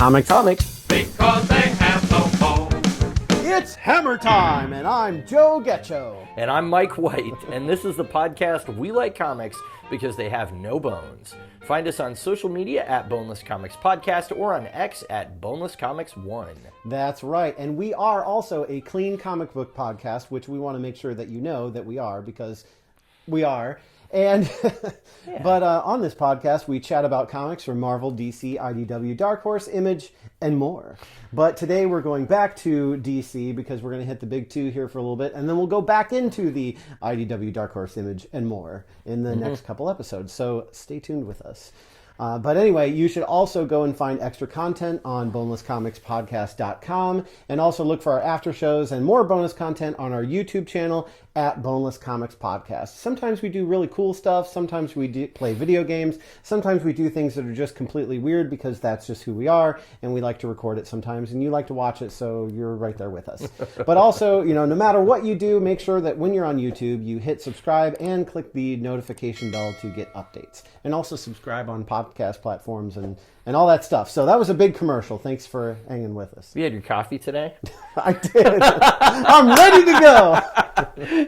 Comics. Because they have no home. It's Hammer Time, and I'm Joe Getcho. And I'm Mike White, and this is the podcast We Like Comics because they have no bones. Find us on social media at Boneless Comics Podcast or on X at Boneless Comics 1. That's right, and we are also a clean comic book podcast, which we want to make sure that you know that we are, because we are. And But on this podcast, we chat about comics from Marvel, DC, IDW, Dark Horse, Image, and more. But today we're going back to DC because we're going to hit the big two here for a little bit, and then we'll go back into the IDW, Dark Horse, Image, and more in the next couple episodes. So stay tuned with us. But anyway, you should also go and find extra content on bonelesscomicspodcast.com, and also look for our after shows and more bonus content on our YouTube channel at Boneless Comics Podcast. Sometimes we do really cool stuff. Sometimes we play video games. Sometimes we do things that are just completely weird because that's just who we are, and we like to record it sometimes, and you like to watch it, so you're right there with us. But also, you know, no matter what you do, make sure that when you're on YouTube, you hit subscribe and click the notification bell to get updates. And also subscribe on podcast platforms and all that stuff. So that was a big commercial. Thanks for hanging with us. You had your coffee today? I did. I'm ready to go.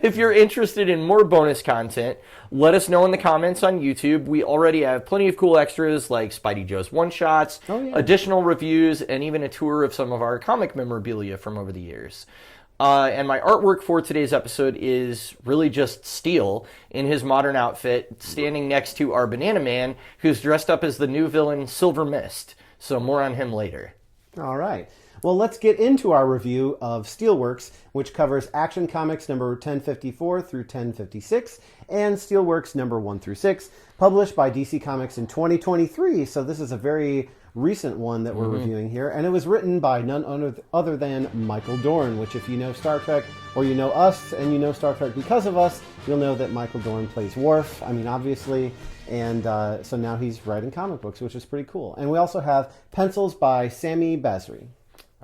If you're interested in more bonus content, let us know in the comments on YouTube. We already have plenty of cool extras like Spidey Joe's one-shots, additional reviews, and even a tour of some of our comic memorabilia from over the years. And my artwork for today's episode is really just Steel in his modern outfit, standing next to our Banana Man, who's dressed up as the new villain Silver Mist. So more on him later. All right. Well, let's get into our review of Steelworks, which covers Action Comics number 1054 through 1056, and Steelworks number 1 through 6, published by DC Comics in 2023. So this is a very recent one that we're reviewing here, and it was written by none other than Michael Dorn, which if you know Star Trek, or you know us, and you know Star Trek because of us, you'll know that Michael Dorn plays Worf, I mean, obviously, and so now he's writing comic books, which is pretty cool. And we also have pencils by Sami Basri.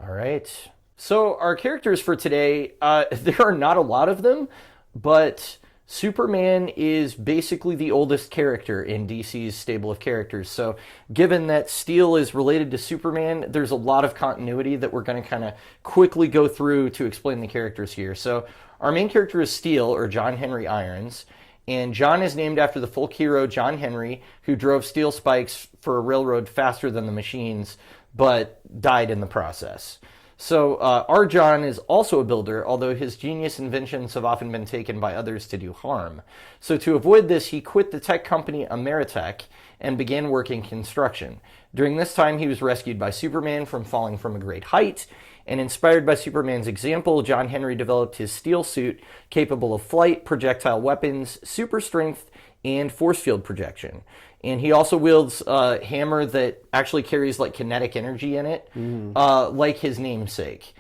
All right. So our characters for today, there are not a lot of them, but Superman is basically the oldest character in DC's stable of characters. So given that Steel is related to Superman, there's a lot of continuity that we're going to kind of quickly go through to explain the characters here. So our main character is Steel, or John Henry Irons, and John is named after the folk hero John Henry, who drove steel spikes for a railroad faster than the machines, but died in the process. So our John is also a builder, although his genius inventions have often been taken by others to do harm. So to avoid this, he quit the tech company Ameritech and began working construction. During this time, he was rescued by Superman from falling from a great height, and inspired by Superman's example, John Henry developed his steel suit capable of flight, projectile weapons, super strength, and force field projection. And he also wields a hammer that actually carries like kinetic energy in it, like his namesake.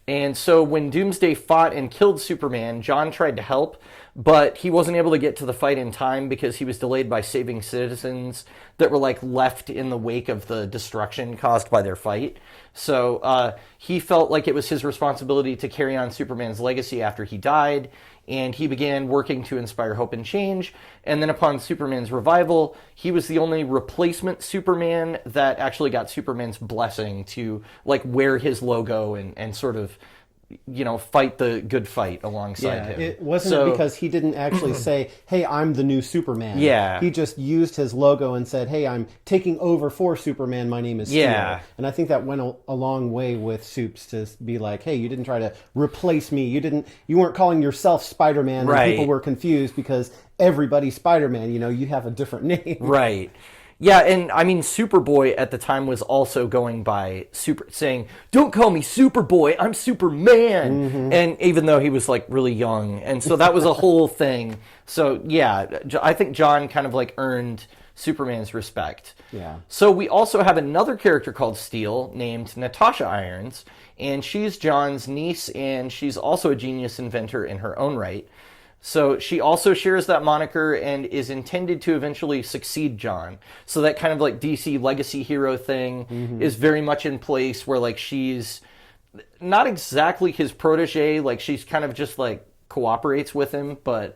And so when Doomsday fought and killed Superman, John tried to help, but he wasn't able to get to the fight in time because he was delayed by saving citizens that were like left in the wake of the destruction caused by their fight. So he felt like it was his responsibility to carry on Superman's legacy after he died, and he began working to inspire hope and change. And then upon Superman's revival, he was the only replacement Superman that actually got Superman's blessing to like wear his logo and sort of, you know, fight the good fight alongside him. It wasn't because he didn't actually say, hey, I'm the new Superman. Yeah. He just used his logo and said, hey, I'm taking over for Superman. My name is Steel. Yeah. And I think that went a long way with Supes to be like, hey, you didn't try to replace me. You weren't calling yourself Spider-Man. Right. And people were confused because everybody's Spider-Man. You know, you have a different name. Right. Yeah, and I mean, Superboy at the time was also going by saying, don't call me Superboy, I'm Superman. And even though he was like really young. And so that was a whole thing. So yeah, I think John kind of like earned Superman's respect. Yeah. So we also have another character called Steel named Natasha Irons. And she's John's niece, and she's also a genius inventor in her own right. So she also shares that moniker and is intended to eventually succeed John. So that kind of like DC legacy hero thing is very much in place, where like she's not exactly his protege, like she's kind of just like cooperates with him, but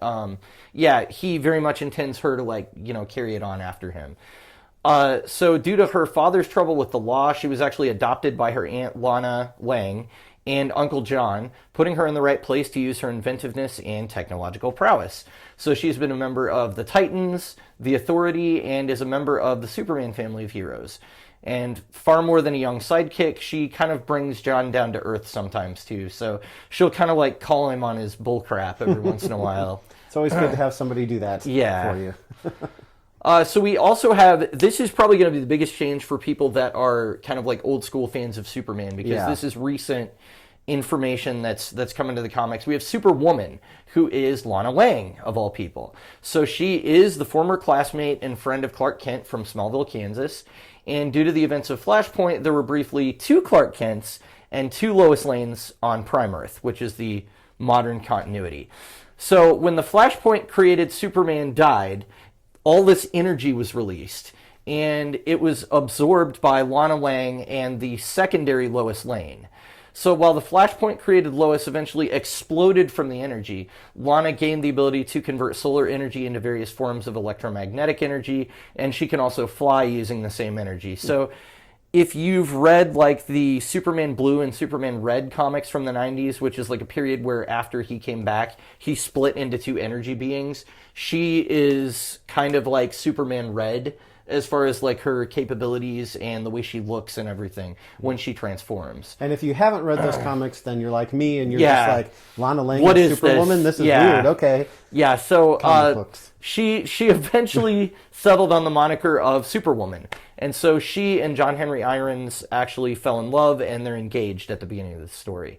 yeah, he very much intends her to like, you know, carry it on after him. So due to her father's trouble with the law, she was actually adopted by her aunt Lana Lang and Uncle John, putting her in the right place to use her inventiveness and technological prowess. So she's been a member of the Titans, the Authority, and is a member of the Superman family of heroes. And far more than a young sidekick, she kind of brings John down to earth sometimes too. So she'll kind of like call him on his bullcrap every once in a while. It's always good to have somebody do that for you. So we also have, this is probably going to be the biggest change for people that are kind of like old school fans of Superman, because this is recent information that's come into the comics. We have Superwoman, who is Lana Lang, of all people. So she is the former classmate and friend of Clark Kent from Smallville, Kansas. And due to the events of Flashpoint, there were briefly 2 Clark Kents and 2 Lois Lanes on Prime Earth, which is the modern continuity. So when the Flashpoint created Superman died, all this energy was released, and it was absorbed by Lana Lang and the secondary Lois Lane. So while the Flashpoint created Lois eventually exploded from the energy, Lana gained the ability to convert solar energy into various forms of electromagnetic energy, and she can also fly using the same energy. So if you've read like the Superman Blue and Superman Red comics from the 90s, which is like a period where after he came back, he split into 2 energy beings, she is kind of like Superman Red as far as like her capabilities and the way she looks and everything when she transforms. And if you haven't read those comics, then you're like me and you're just like, Lana Lang what is is Superwoman? This is weird. Okay. Yeah, so books. she eventually settled on the moniker of Superwoman. And so she and John Henry Irons actually fell in love, and they're engaged at the beginning of the story.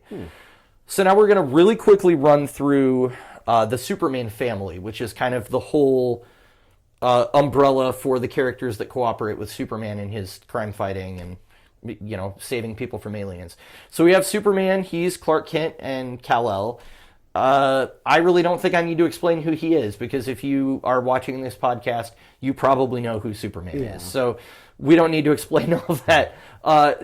So now we're going to really quickly run through the Superman family, which is kind of the whole umbrella for the characters that cooperate with Superman in his crime fighting and, you know, saving people from aliens. So we have Superman. He's Clark Kent and Kal-El. I really don't think I need to explain who he is, because if you are watching this podcast, you probably know who Superman is. So we don't need to explain all of that.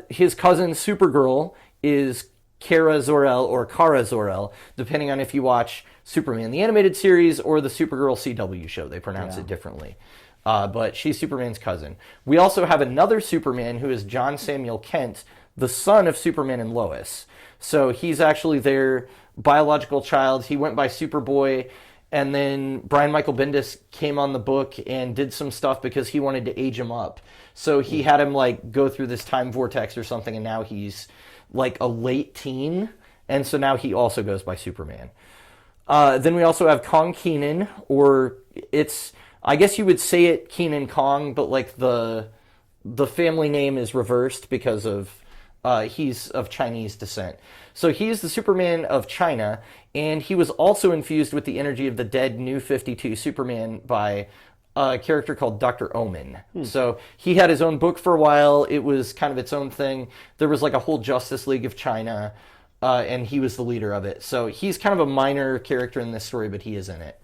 His cousin Supergirl is Kara Zor-El or Kara Zor-El, depending on if you watch Superman the animated series or the Supergirl CW show. They pronounce it differently. But she's Superman's cousin. We also have another Superman who is John Samuel Kent, the son of Superman and Lois. So he's actually their biological child. He went by Superboy, and then Brian Michael Bendis came on the book and did some stuff because he wanted to age him up. So he had him like go through this time vortex or something, and now he's like a late teen, and so now he also goes by Superman. Then we also have Kong Kenan, or it's, I guess you would say it Kenan Kong, but like the family name is reversed because of he's of Chinese descent. So he's the Superman of China, and he was also infused with the energy of the dead New 52 Superman by a character called Dr. Omen. So he had his own book for a while. It was kind of its own thing. There was like a whole Justice League of China, and he was the leader of it. So he's kind of a minor character in this story, but he is in it.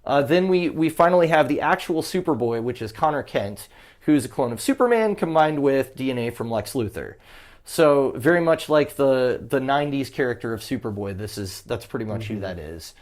Then we finally have the actual Superboy, which is Connor Kent, who's a clone of Superman combined with DNA from Lex Luthor. So very much like the 90s character of Superboy, that's pretty much who that is.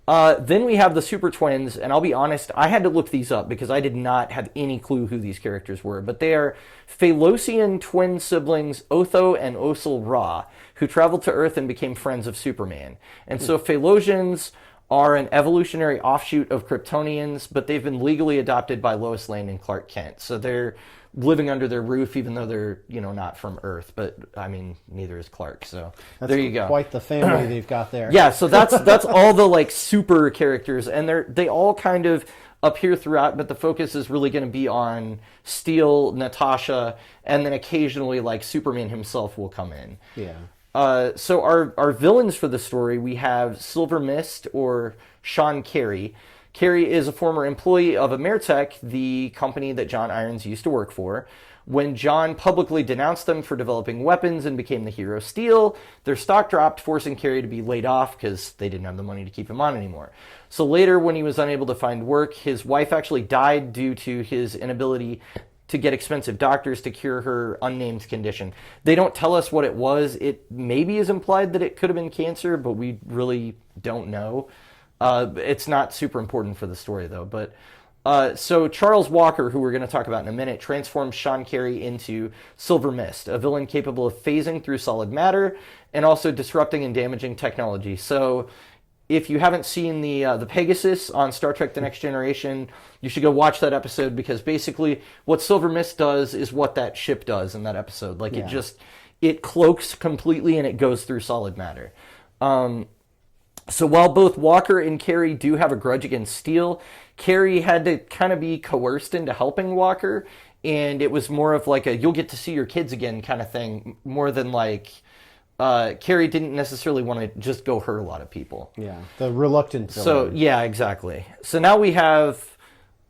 Then we have the Super Twins, and I'll be honest, I had to look these up because I did not have any clue who these characters were, but they are Phalosian twin siblings Otho and Osel Ra, who traveled to Earth and became friends of Superman. And so Phalosians are an evolutionary offshoot of Kryptonians, but they've been legally adopted by Lois Lane and Clark Kent. So they're living under their roof, even though they're, not from Earth. But I mean, neither is Clark. So there you go. Quite the family they've got there. Yeah. So that's all the like super characters, and they all kind of appear throughout, but the focus is really going to be on Steel, Natasha, and then occasionally like Superman himself will come in. Yeah. So our villains for the story, we have Silver Mist, or Sean Carey. Carey is a former employee of Ameritech, the company that John Irons used to work for. When John publicly denounced them for developing weapons and became the hero Steel, their stock dropped, forcing Carey to be laid off because they didn't have the money to keep him on anymore. So later, when he was unable to find work, his wife actually died due to his inability to get expensive doctors to cure her unnamed condition. They don't tell us what it was. It maybe is implied that it could have been cancer, but we really don't know. It's not super important for the story, though. But So Charles Walker, who we're going to talk about in a minute, transforms Sean Carey into Silver Mist, a villain capable of phasing through solid matter and also disrupting and damaging technology. So if you haven't seen the Pegasus on Star Trek The Next Generation, you should go watch that episode, because basically what Silver Mist does is what that ship does in that episode. Like, it cloaks completely and it goes through solid matter. So while both Walker and Carey do have a grudge against Steel, Carey had to kind of be coerced into helping Walker, and it was more of like a you'll get to see your kids again kind of thing, more than like Carey didn't necessarily want to just go hurt a lot of people. Yeah, the reluctant villain. So, yeah, exactly. So now we have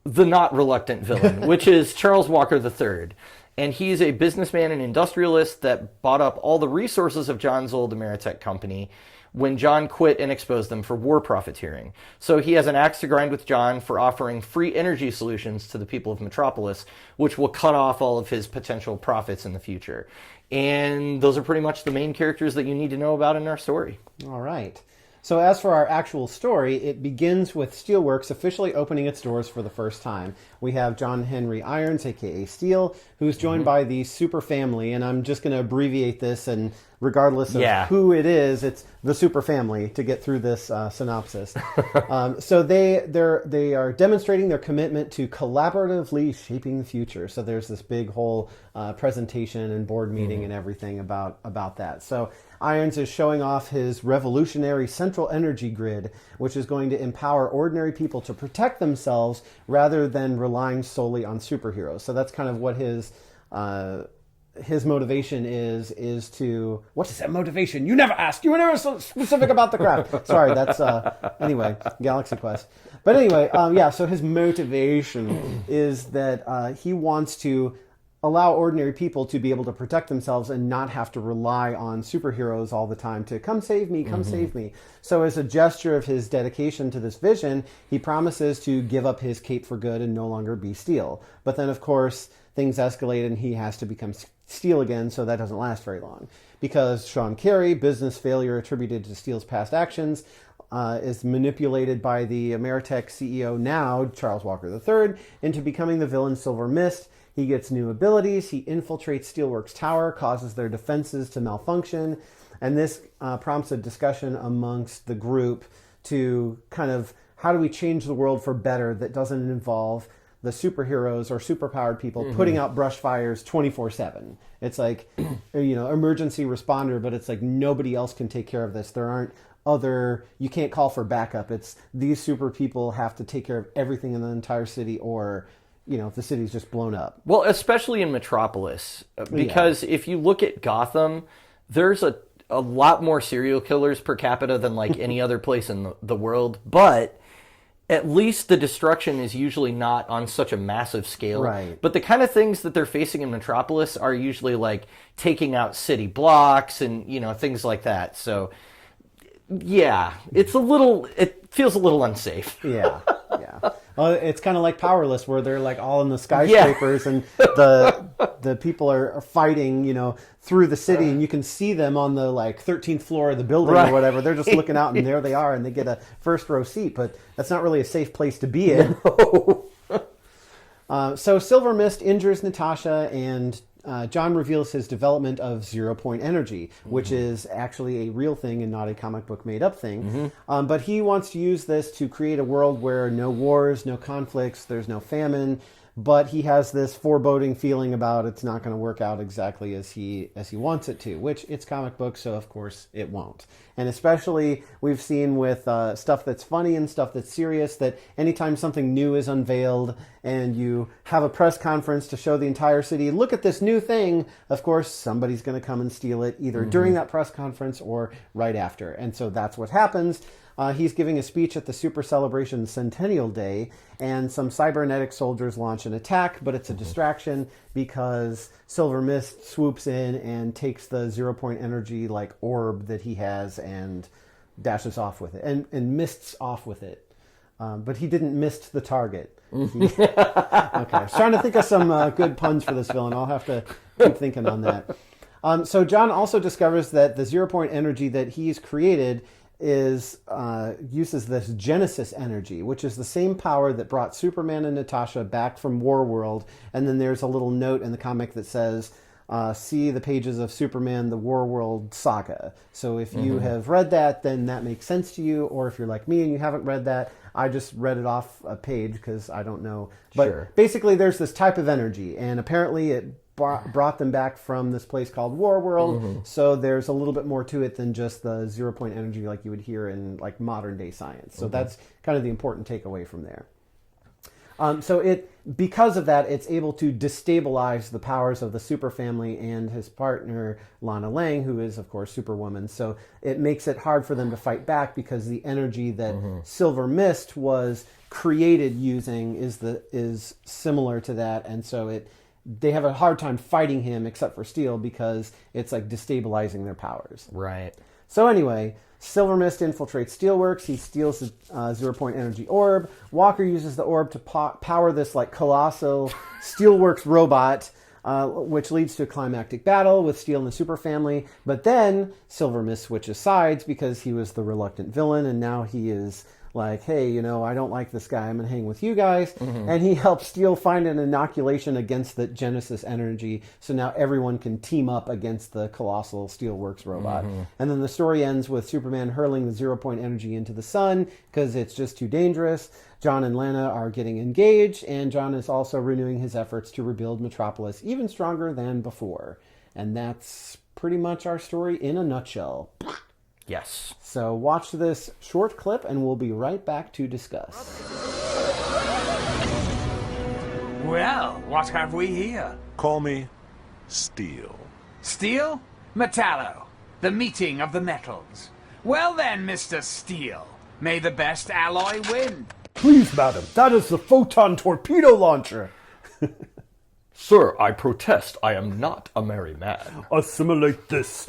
the not reluctant villain, which is Charles Walker III. And he's a businessman and industrialist that bought up all the resources of John's old Ameritech company when John quit and exposed them for war profiteering. So he has an axe to grind with John for offering free energy solutions to the people of Metropolis, which will cut off all of his potential profits in the future. And those are pretty much the main characters that you need to know about in our story. All right. So as for our actual story, it begins with Steelworks officially opening its doors for the first time. We have John Henry Irons, a.k.a. Steel, who's joined by the super family, and I'm just going to abbreviate this, and regardless of who it is, it's the super family to get through this synopsis. So they are demonstrating their commitment to collaboratively shaping the future. So there's this big whole presentation and board meeting and everything about that. So Irons is showing off his revolutionary central energy grid, which is going to empower ordinary people to protect themselves rather than relying solely on superheroes. So that's kind of what his motivation is to... What is that motivation? You never asked. You were never so specific about the craft. Sorry, that's... anyway, Galaxy Quest. But anyway, so his motivation is that he wants to allow ordinary people to be able to protect themselves and not have to rely on superheroes all the time to come save me, come save me. So as a gesture of his dedication to this vision, he promises to give up his cape for good and no longer be Steel. But then, of course, things escalate and he has to become Steel again, so that doesn't last very long. Because Sean Carey, business failure attributed to Steel's past actions, is manipulated by the Ameritech CEO now, Charles Walker III, into becoming the villain Silver Mist. He gets new abilities, he infiltrates Steelworks Tower, causes their defenses to malfunction, and this prompts a discussion amongst the group to kind of, how do we change the world for better that doesn't involve the superheroes or superpowered people putting out brush fires 24/7. It's like, emergency responder, but it's like nobody else can take care of this. There aren't you can't call for backup. It's these super people have to take care of everything in the entire city, or the city's just blown up. Well, especially in Metropolis, because if you look at Gotham, there's a lot more serial killers per capita than like any other place in the world, but at least the destruction is usually not on such a massive scale. Right. But the kind of things that they're facing in Metropolis are usually like taking out city blocks and, things like that. So, yeah, it feels a little unsafe. Yeah. Well, it's kind of like Powerless, where they're like all in the skyscrapers and the people are fighting, through the city, and you can see them on the 13th floor of the building or whatever. They're just looking out, and there they are, and they get a first row seat. But that's not really a safe place to be in. No. So Silver Mist injures Natasha, and John reveals his development of 0-point energy, which is actually a real thing and not a comic book made-up thing. But he wants to use this to create a world where no wars, no conflicts, there's no famine, but he has this foreboding feeling about it's not going to work out exactly as he wants it to, which it's comic book, so of course it won't. And especially we've seen with stuff that's funny and stuff that's serious, that anytime something new is unveiled and you have a press conference to show the entire city, look at this new thing, of course somebody's going to come and steal it either during that press conference or right after. And so that's what happens. He's giving a speech at the Super Celebration Centennial Day, and some cybernetic soldiers launch an attack, but it's a distraction because Silver Mist swoops in and takes the 0-point energy orb that he has and dashes off with it, and mists off with it. But he didn't mist the target. Okay, I was trying to think of some good puns for this villain. I'll have to keep thinking on that. So John also discovers that the 0-point energy that he's created uses this Genesis energy, which is the same power that brought Superman and Natasha back from Warworld. And then there's a little note in the comic that says, see the pages of Superman, the Warworld saga. So if you have read that, then that makes sense to you. Or if you're like me and you haven't read that, I just read it off a page because I don't know. But basically there's this type of energy, and apparently it brought them back from this place called Warworld. So there's a little bit more to it than just the 0 point energy like you would hear in like modern day science. So that's kind of the important takeaway from there. Because of that, it's able to destabilize the powers of the Super Family and his partner, Lana Lang, who is, of course, Superwoman. So it makes it hard for them to fight back because the energy that Silver Mist was created using is similar to that. And so they have a hard time fighting him, except for Steel, because it's like destabilizing their powers. Right. So anyway, Silver Mist infiltrates Steelworks. He steals the 0 point energy orb. Walker uses the orb to power this like colossal Steelworks robot, which leads to a climactic battle with Steel and the Super Family. But then Silver Mist switches sides because he was the reluctant villain, and now he is like, hey, I don't like this guy. I'm going to hang with you guys. And he helps Steel find an inoculation against the Genesis energy. So now everyone can team up against the colossal Steelworks robot. And then the story ends with Superman hurling the 0 point energy into the sun because it's just too dangerous. John and Lana are getting engaged, and John is also renewing his efforts to rebuild Metropolis even stronger than before. And that's pretty much our story in a nutshell. Yes. So watch this short clip and we'll be right back to discuss. Well, what have we here? Call me Steel. Steel? Metallo. The meeting of the metals. Well then, Mr. Steel, may the best alloy win. Please, madam, that is the photon torpedo launcher. Sir, I protest. I am not a merry man. Assimilate this.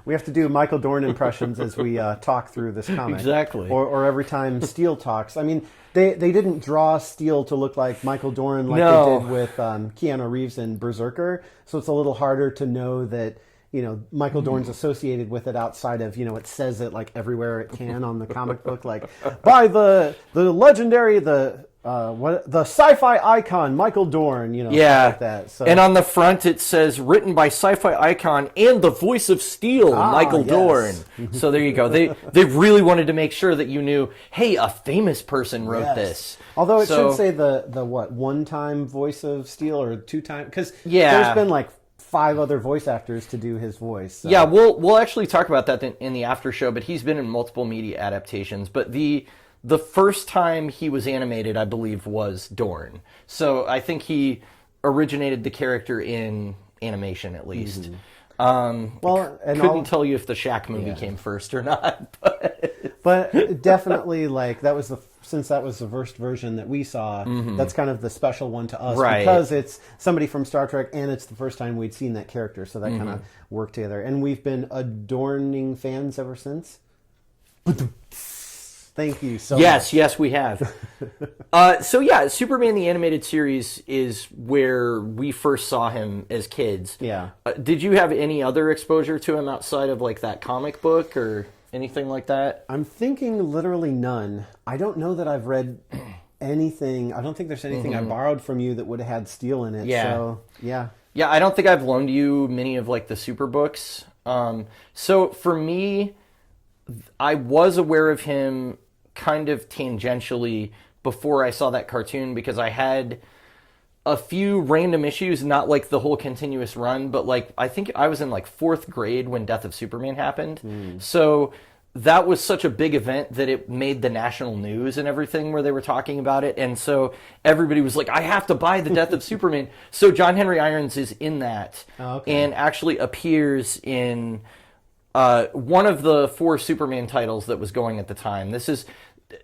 We have to do Michael Dorn impressions as we talk through this comic. Exactly. Or every time Steel talks. I mean, they didn't draw Steel to look like Michael Dorn like they did with Keanu Reeves in Berserker. So it's a little harder to know that, Michael Dorn's associated with it outside of, it says it like everywhere it can on the comic book, like by the legendary, the sci-fi icon Michael Dorn, yeah, like that. So. And on the front it says written by sci-fi icon and the voice of Steel, Michael Dorn. So there you go. They really wanted to make sure that you knew, hey, a famous person wrote this. Although it should say the one-time voice of Steel or two-time, because there's been like 5 other voice actors to do his voice. So. Yeah, we'll actually talk about that in the after show, but he's been in multiple media adaptations. But the first time he was animated, I believe, was Dorn. So I think he originated the character in animation, at least. Couldn't tell you if the Shaq movie came first or not. But definitely, like, since that was the first version that we saw, that's kind of the special one to us. Right. Because it's somebody from Star Trek, and it's the first time we'd seen that character. So that kind of worked together. And we've been adorning fans ever since. Thank you so much. Yes, we have. Superman the Animated Series is where we first saw him as kids. Yeah. Did you have any other exposure to him outside of like that comic book or anything like that? I'm thinking literally none. I don't know that I've read anything. I don't think there's anything I borrowed from you that would have had Steel in it. Yeah. So, yeah. Yeah, I don't think I've loaned you many of like the super books. So for me, I was aware of him kind of tangentially before I saw that cartoon because I had a few random issues, not like the whole continuous run, but like I think I was in like 4th grade when Death of Superman happened. So that was such a big event that it made the national news and everything where they were talking about it. And so everybody was like, I have to buy the Death of Superman. So John Henry Irons is in that and actually appears in one of the 4 Superman titles that was going at the time. This is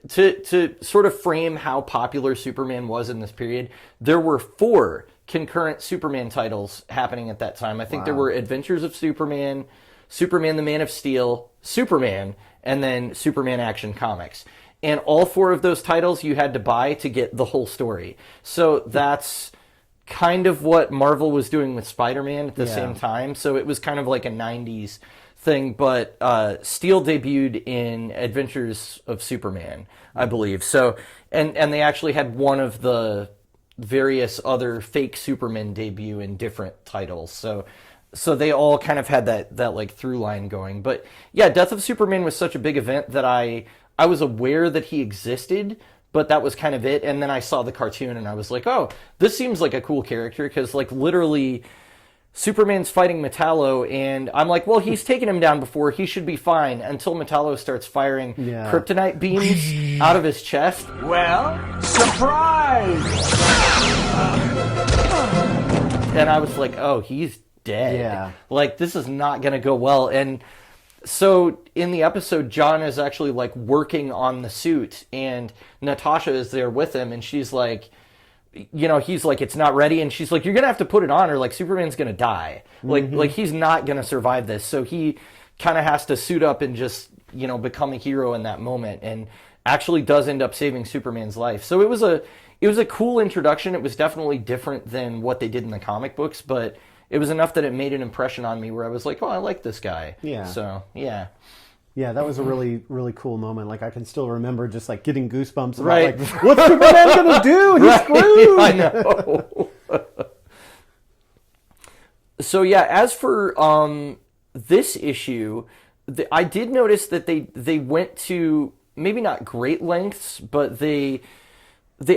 to sort of frame how popular Superman was in this period. There were 4 concurrent Superman titles happening at that time. I think there were Adventures of Superman, Superman the Man of Steel, Superman, and then Superman Action Comics. And all 4 of those titles you had to buy to get the whole story. So that's kind of what Marvel was doing with Spider-Man at the same time. So it was kind of like a 90s thing, but Steel debuted in Adventures of Superman, I believe. So, and they actually had one of the various other fake Supermen debut in different titles. So they all kind of had that like through line going. But yeah, Death of Superman was such a big event that I was aware that he existed, but that was kind of it. And then I saw the cartoon and I was like, oh, this seems like a cool character, because like literally Superman's fighting Metallo, and I'm like, well, he's taken him down before, he should be fine, until Metallo starts firing kryptonite beams out of his chest. Well, surprise! And I was like, oh, he's dead. Yeah. Like, this is not going to go well. And so in the episode, John is actually like working on the suit, and Natasha is there with him, and she's like, you know, he's like, it's not ready, and she's like, you're gonna have to put it on, or like Superman's gonna die. Like he's not gonna survive this. So he kind of has to suit up and just, you know, become a hero in that moment, and actually does end up saving Superman's life. So it was a cool introduction. It was definitely different than what they did in the comic books, but it was enough that it made an impression on me where I was like, oh, I like this guy. Yeah. So yeah. Yeah, that was a really, really cool moment. Like, I can still remember just, like, getting goosebumps about, Right. like, what's Superman going to do? He's screwed! I know. So, yeah, as for this issue, I did notice that they went to, maybe not great lengths, but they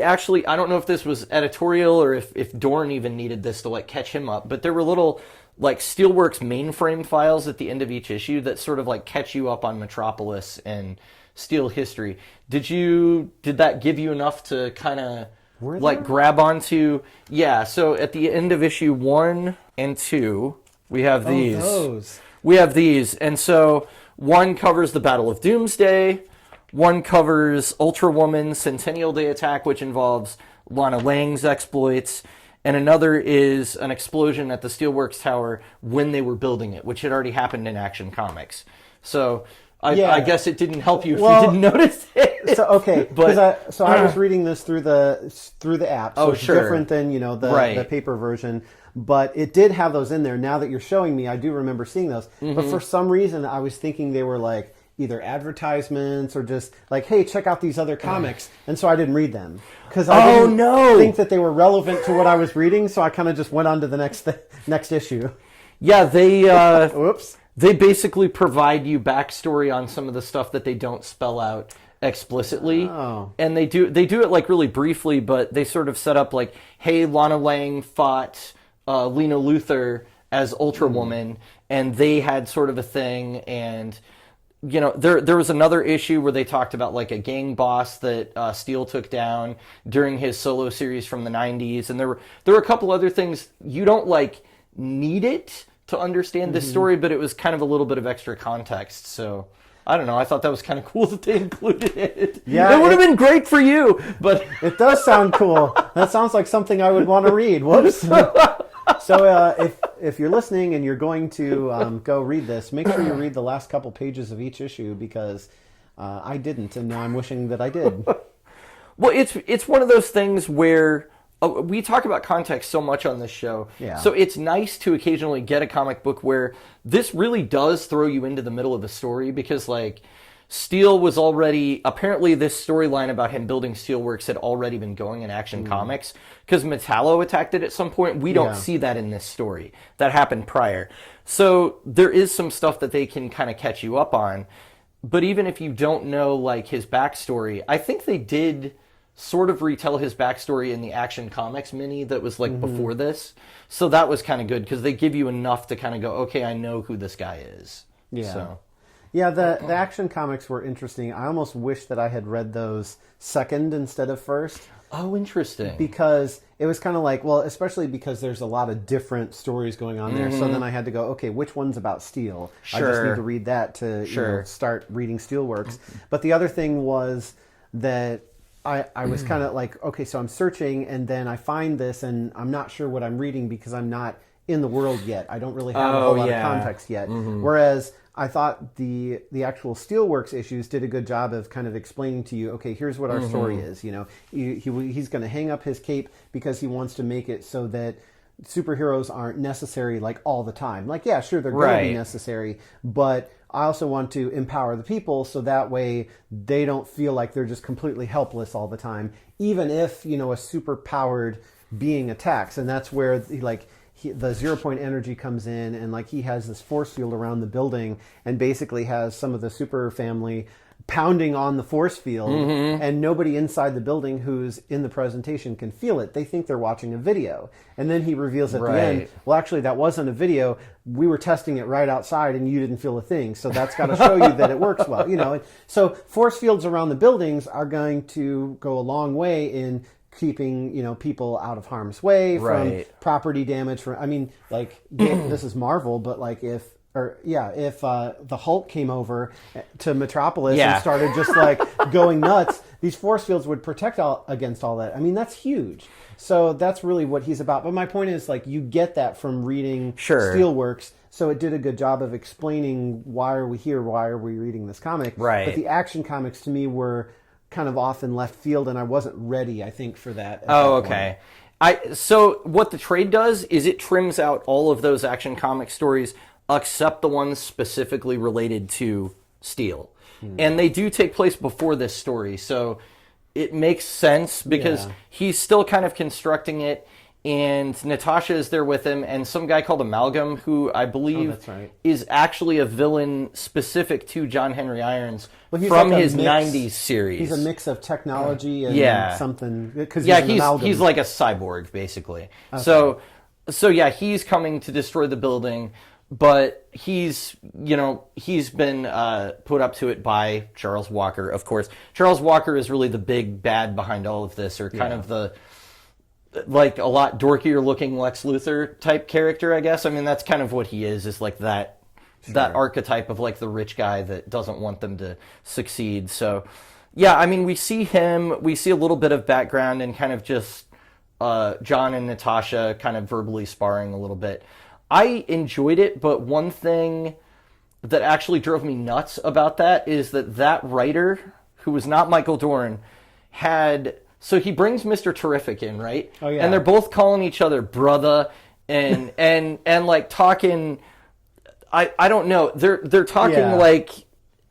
actually, I don't know if this was editorial or if Dorn even needed this to, like, catch him up, but there were little, like, Steelworks mainframe files at the end of each issue that sort of like catch you up on Metropolis and Steel history. Did that give you enough to kind of like grab onto? Yeah. So at the end of issue 1 and 2, we have these. Those. We have these, and so one covers the Battle of Doomsday. One covers Ultra Woman's Centennial Day attack, which involves Lana Lang's exploits. And another is an explosion at the Steelworks Tower when they were building it, which had already happened in Action Comics. So I guess it didn't help you if you didn't notice it. So okay, because I was reading this through the app, so it's different than the paper version. But it did have those in there. Now that you're showing me, I do remember seeing those. Mm-hmm. But for some reason, I was thinking they were like either advertisements or just like, hey, check out these other comics. And so I didn't read them. Because I didn't think that they were relevant to what I was reading, so I kind of just went on to the next issue. Yeah, they... Whoops. They basically provide you backstory on some of the stuff that they don't spell out explicitly. Oh. And they do it like really briefly, but they sort of set up like, hey, Lana Lang fought Lena Luthor as Ultra Woman, and they had sort of a thing, and... You know, there was another issue where they talked about like a gang boss that Steel took down during his solo series from the 90s, and there were a couple other things. You don't like need it to understand this story, but it was kind of a little bit of extra context. So I don't know. I thought that was kind of cool that they included it. Yeah, it would have been great for you, but it does sound cool. That sounds like something I would want to read. Whoops. So if you're listening and you're going to go read this, make sure you read the last couple pages of each issue, because I didn't, and now I'm wishing that I did. Well, it's one of those things where we talk about context so much on this show. Yeah. So it's nice to occasionally get a comic book where this really does throw you into the middle of the story, because like Steel was already, apparently this storyline about him building Steelworks had already been going in Action Comics, because Metallo attacked it at some point. We don't see that in this story. That happened prior. So there is some stuff that they can kind of catch you up on. But even if you don't know like his backstory, I think they did sort of retell his backstory in the Action Comics mini that was like before this. So that was kind of good, because they give you enough to kind of go, okay, I know who this guy is. Yeah. So. Yeah, the Action Comics were interesting. I almost wish that I had read those second instead of first. Oh, interesting. Because it was kind of like, well, especially because there's a lot of different stories going on there. So then I had to go, okay, which one's about Steel? I just need to read that to start reading Steelworks. But the other thing was that I was kind of like, okay, so I'm searching, and then I find this, and I'm not sure what I'm reading because I'm not in the world yet. I don't really have a whole lot of context yet. Whereas I thought the actual Steelworks issues did a good job of kind of explaining to you, okay, here's what our story is. You know, he's going to hang up his cape because he wants to make it so that superheroes aren't necessary like all the time. Like, yeah, sure, they're going to be necessary, but I also want to empower the people so that way they don't feel like they're just completely helpless all the time, even if, a super powered being attacks. And that's where the 0 point energy comes in, and like he has this force field around the building and basically has some of the super family pounding on the force field, and nobody inside the building who's in the presentation can feel it. They think they're watching a video. And then he reveals at the end, well, actually, that wasn't a video. We were testing it right outside, and you didn't feel a thing. So that's got to show you that it works well. So force fields around the buildings are going to go a long way in keeping people out of harm's way from property damage. This is Marvel, but like if the Hulk came over to Metropolis and started just like going nuts, these force fields would protect against all that. I mean, that's huge. So that's really what he's about. But my point is, like, you get that from reading Steelworks. So it did a good job of explaining why are we here, why are we reading this comic. Right. But the Action Comics to me were kind of off in left field, and I wasn't ready, I think, for that. Okay. So what the trade does is it trims out all of those Action Comic stories except the ones specifically related to Steel. And they do take place before this story, so it makes sense because he's still kind of constructing it, and Natasha is there with him, and some guy called Amalgam, who I believe is actually a villain specific to John Henry Irons from his 90s series. He's a mix of technology and something. He's like a cyborg, basically. Okay. So he's coming to destroy the building, but he's been put up to it by Charles Walker, of course. Charles Walker is really the big bad behind all of this, or kind of the, like, a lot dorkier looking Lex Luthor type character, I guess. I mean, that's kind of what he is like that archetype of like the rich guy that doesn't want them to succeed. So, yeah, I mean, we see him, we see a little bit of background and kind of just John and Natasha kind of verbally sparring a little bit. I enjoyed it, but one thing that actually drove me nuts about that is that writer, who was not Michael Dorn, so he brings Mr. Terrific in, right? Oh, yeah. And they're both calling each other brother and like talking, I don't know, they're talking like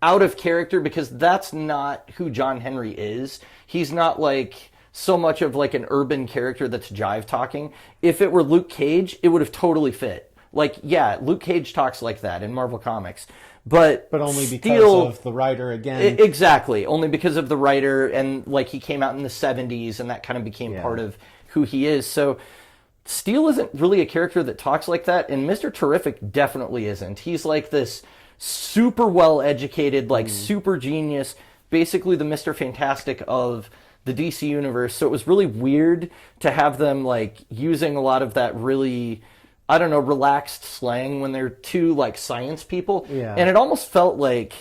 out of character, because that's not who John Henry is. He's not like so much of like an urban character that's jive talking. If it were Luke Cage, it would have totally fit. Like, yeah, Luke Cage talks like that in Marvel Comics, but only because of the writer again. Exactly, only because of the writer, and like he came out in the 70s, and that kind of became part of who he is. So Steel isn't really a character that talks like that, and Mr. Terrific definitely isn't. He's like this super well-educated, like super genius, basically the Mr. Fantastic of the DC universe. So it was really weird to have them like using a lot of that really, I don't know, relaxed slang when they're two like science people. Yeah. And it almost felt like,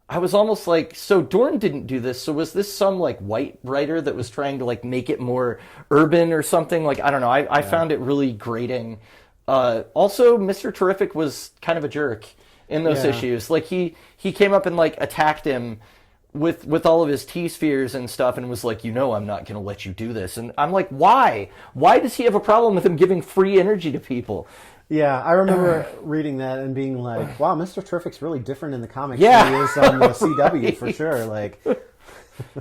I was almost like, so Dorn didn't do this, so was this some like white writer that was trying to like make it more urban or something? Like, I don't know, I found it really grating. Also, Mr. Terrific was kind of a jerk in those issues. Like he came up and like attacked him with all of his T-spheres and stuff, and was like, I'm not going to let you do this. And I'm like, why? Why does he have a problem with him giving free energy to people? Yeah, I remember reading that and being like, wow, Mr. Terrific's really different in the comics than he is on the CW for sure. Like,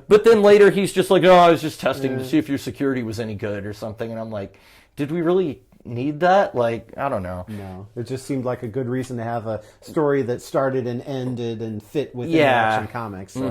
but then later he's just like, I was just testing to see if your security was any good or something. And I'm like, did we really need that? Like, I don't know. No, it just seemed like a good reason to have a story that started and ended and fit within Action Comics. So I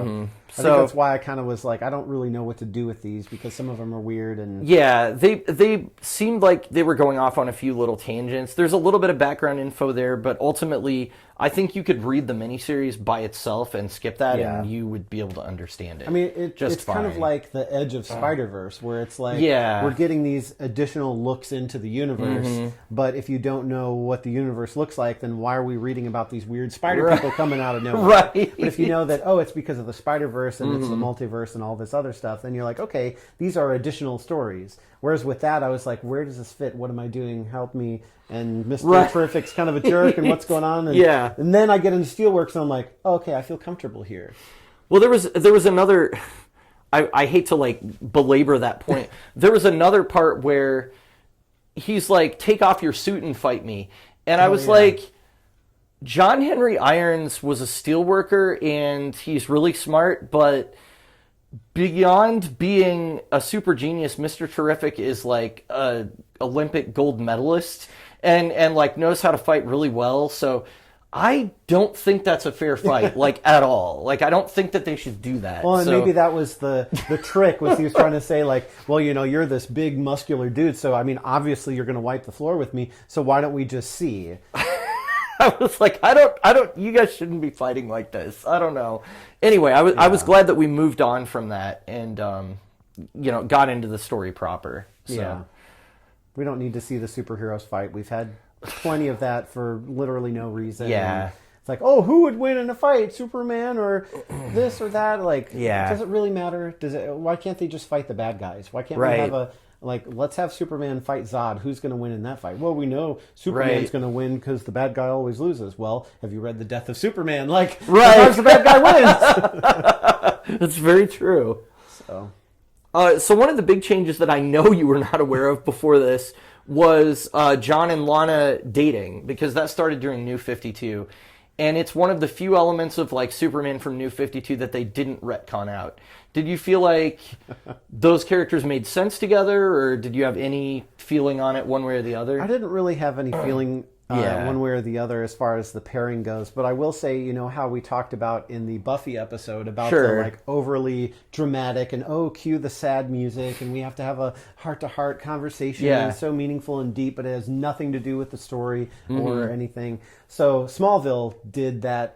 think that's why I kind of was like, I don't really know what to do with these, because some of them are weird. And they seemed like they were going off on a few little tangents. There's a little bit of background info there, but ultimately I think you could read the miniseries by itself and skip that, and you would be able to understand it. I mean, it's kind of like the edge of Spider-Verse, where it's like, we're getting these additional looks into the universe, but if you don't know what the universe looks like, then why are we reading about these weird spider people coming out of nowhere? But if you know that, it's because of the Spider-Verse and it's the multiverse and all this other stuff, then you're like, okay, these are additional stories. Whereas with that, I was like, where does this fit? What am I doing? Help me. And Mr. Terrific's kind of a jerk, and what's going on? And, and then I get into Steelworks, and I'm like, okay, I feel comfortable here. Well, there was another, I hate to like belabor that point. There was another part where he's like, take off your suit and fight me. And I was yeah. like, John Henry Irons was a steelworker and he's really smart, but beyond being a super genius, Mr. Terrific is like a Olympic gold medalist and like knows how to fight really well. So I don't think that's a fair fight, like at all. Like I don't think that they should do that. Well, and maybe that was the trick, was he was trying to say like, well, you know, you're this big muscular dude, so I mean, obviously you're going to wipe the floor with me. So why don't we just see? I was like, I don't. You guys shouldn't be fighting like this. I don't know. Anyway, I was glad that we moved on from that and got into the story proper. So. Yeah, we don't need to see the superheroes fight. We've had plenty of that for literally no reason. Yeah, and it's like, oh, who would win in a fight, Superman or this or that? Like, does it really matter? Why can't they just fight the bad guys? Why can't we have let's have Superman fight Zod. Who's going to win in that fight? Well, we know Superman's going to win because the bad guy always loses. Well, have you read The Death of Superman? Like, sometimes the bad guy wins. That's very true. So one of the big changes that I know you were not aware of before this was John and Lana dating, because that started during New 52. And it's one of the few elements of like Superman from New 52 that they didn't retcon out. Did you feel like those characters made sense together, or did you have any feeling on it one way or the other? I didn't really have any feeling one way or the other as far as the pairing goes. But I will say, you know, how we talked about in the Buffy episode about the like overly dramatic and cue the sad music and we have to have a heart-to-heart conversation. And it's so meaningful and deep, but it has nothing to do with the story or anything. So Smallville did that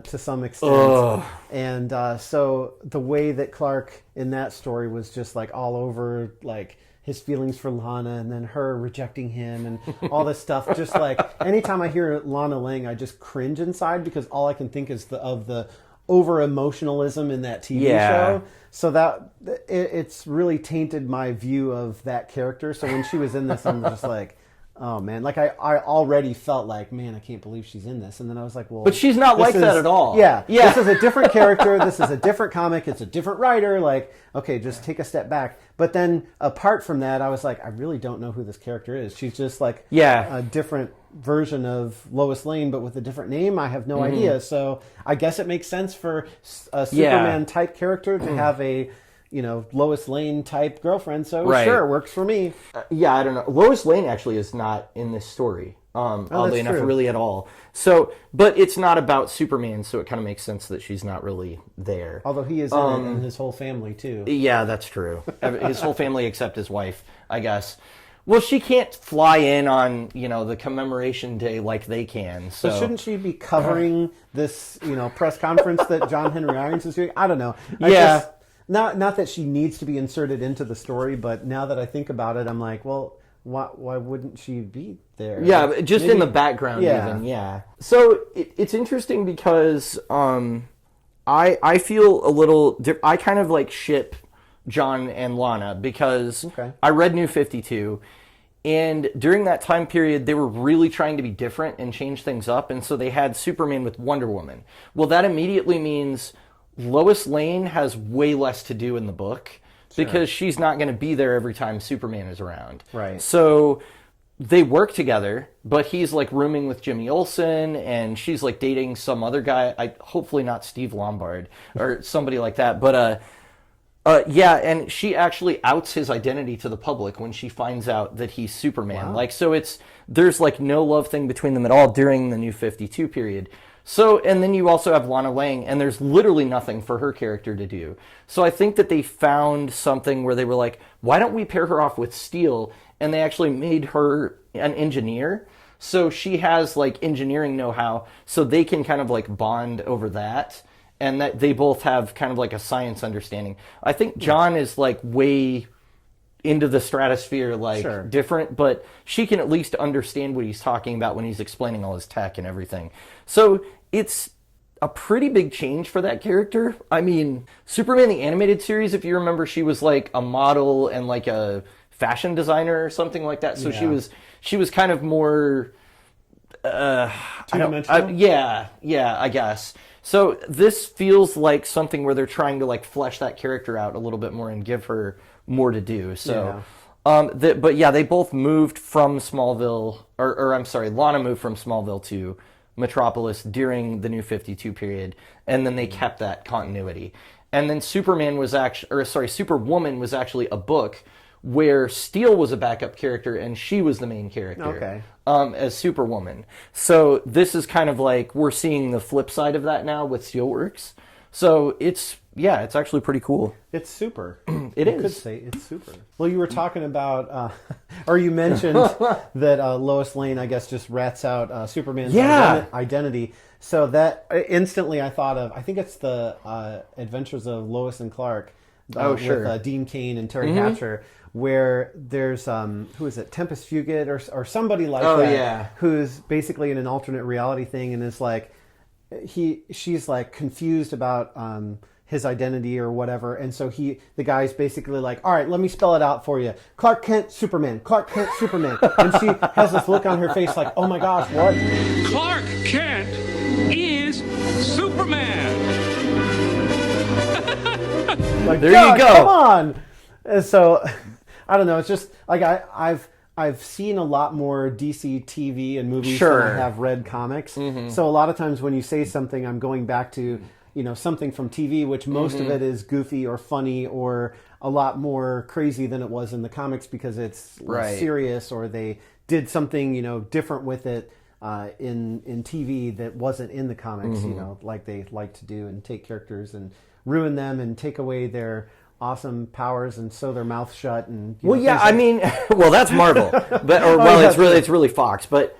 to some extent. And so the way that Clark in that story was just like all over like his feelings for Lana and then her rejecting him and all this stuff. Just like anytime I hear Lana Lang, I just cringe inside because all I can think is of the over emotionalism in that TV show. So that it's really tainted my view of that character. So when she was in this, I'm just like, oh man, like I already felt like, man, I can't believe she's in this. And then I was like, well, but she's not like that at all. Yeah. This is a different character. This is a different comic. It's a different writer. Like, okay, just take a step back. But then apart from that, I was like, I really don't know who this character is. She's just like a different version of Lois Lane, but with a different name. I have no idea. So I guess it makes sense for a Superman type character to have a, you know, Lois Lane type girlfriend. So sure, it works for me. I don't know. Lois Lane actually is not in this story. Oddly enough, really at all. So, but it's not about Superman, so it kind of makes sense that she's not really there. Although he is in it, and his whole family too. Yeah, that's true. His whole family except his wife, I guess. Well, she can't fly in on, you know, the commemoration day like they can. So but shouldn't she be covering this, you know, press conference that John Henry Irons is doing? I don't know. Not that she needs to be inserted into the story, but now that I think about it, I'm like, well, why wouldn't she be there? Yeah, like, just in the background even, So it's interesting because I feel a little... I kind of like ship John and Lana because I read New 52, and during that time period, they were really trying to be different and change things up, and so they had Superman with Wonder Woman. Well, that immediately means Lois Lane has way less to do in the book because she's not going to be there every time Superman is around. Right. So they work together, but he's like rooming with Jimmy Olsen and she's like dating some other guy. Hopefully not Steve Lombard or somebody like that. But and she actually outs his identity to the public when she finds out that he's Superman. Like, so there's like no love thing between them at all during the New 52 period. So, and then you also have Lana Lang, and there's literally nothing for her character to do. So I think that they found something where they were like, why don't we pair her off with Steel? And they actually made her an engineer. So she has like engineering know-how, so they can kind of like bond over that. And that they both have kind of like a science understanding. I think John is like way into the stratosphere, like different, but she can at least understand what he's talking about when he's explaining all his tech and everything. So it's a pretty big change for that character. I mean, Superman the Animated Series, if you remember, she was like a model and like a fashion designer or something like that. So she was kind of more two-dimensional? I guess. So this feels like something where they're trying to like flesh that character out a little bit more and give her more to do. So But yeah, they both moved from Smallville, or I'm sorry, Lana moved from Smallville to Metropolis during the New 52 period, and then they kept that continuity. And then Superwoman was actually a book where Steel was a backup character and she was the main character as Superwoman. So this is kind of like we're seeing the flip side of that now with Steelworks. So it's actually pretty cool. It's super. It is. You could say it's super. Well, you were talking about, or you mentioned that Lois Lane, I guess, just rats out Superman's identity. So that instantly I thought of, I think it's the Adventures of Lois and Clark with Dean Cain and Terry Hatcher, where there's, who is it, Tempest Fugit or somebody like that, who's basically in an alternate reality thing and is like, she's like confused about his identity or whatever, and so the guy's basically like, all right, let me spell it out for you. Clark Kent, Superman. Clark Kent, Superman. And she has this look on her face like, oh my gosh, what? Clark Kent is Superman. Like, there you go. Come on. And so I don't know. It's just like I've seen a lot more DC TV and movies than I have read comics. So a lot of times when you say something, I'm going back to something from TV, which most of it is goofy or funny or a lot more crazy than it was in the comics because it's serious, or they did something different with it in TV that wasn't in the comics. Like they like to do, and take characters and ruin them and take away their awesome powers and sew their mouth shut. And that's Marvel, it's really Fox, but.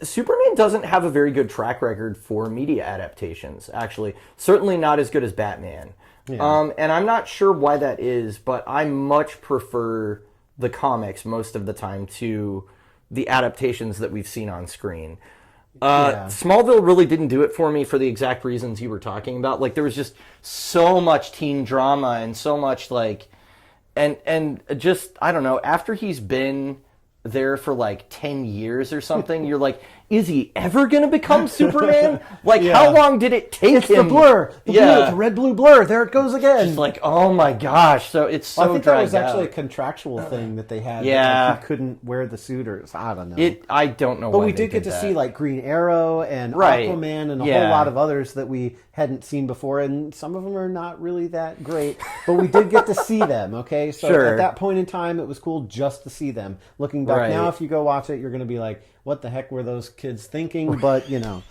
Superman doesn't have a very good track record for media adaptations, actually. Certainly not as good as Batman. Yeah. And I'm not sure why that is, but I much prefer the comics most of the time to the adaptations that we've seen on screen. Smallville really didn't do it for me for the exact reasons you were talking about. Like, there was just so much teen drama and so much, like... And just, I don't know, after he's been... there for like 10 years or something, you're like, is he ever going to become Superman? Like, how long did it take him? It's the blur. Blur, the red-blue blur. There it goes again. It's like, oh my gosh. So it's so I think that was actually out. a contractual thing that they had. Yeah. Like, he couldn't wear the suit, or I don't know. I don't know but why we did get to see like Green Arrow and Aquaman and a whole lot of others that we hadn't seen before, and some of them are not really that great, but we did get to see them, okay? So at that point in time, it was cool just to see them. Looking back now, if you go watch it, you're going to be like, what the heck were those kids thinking? But, at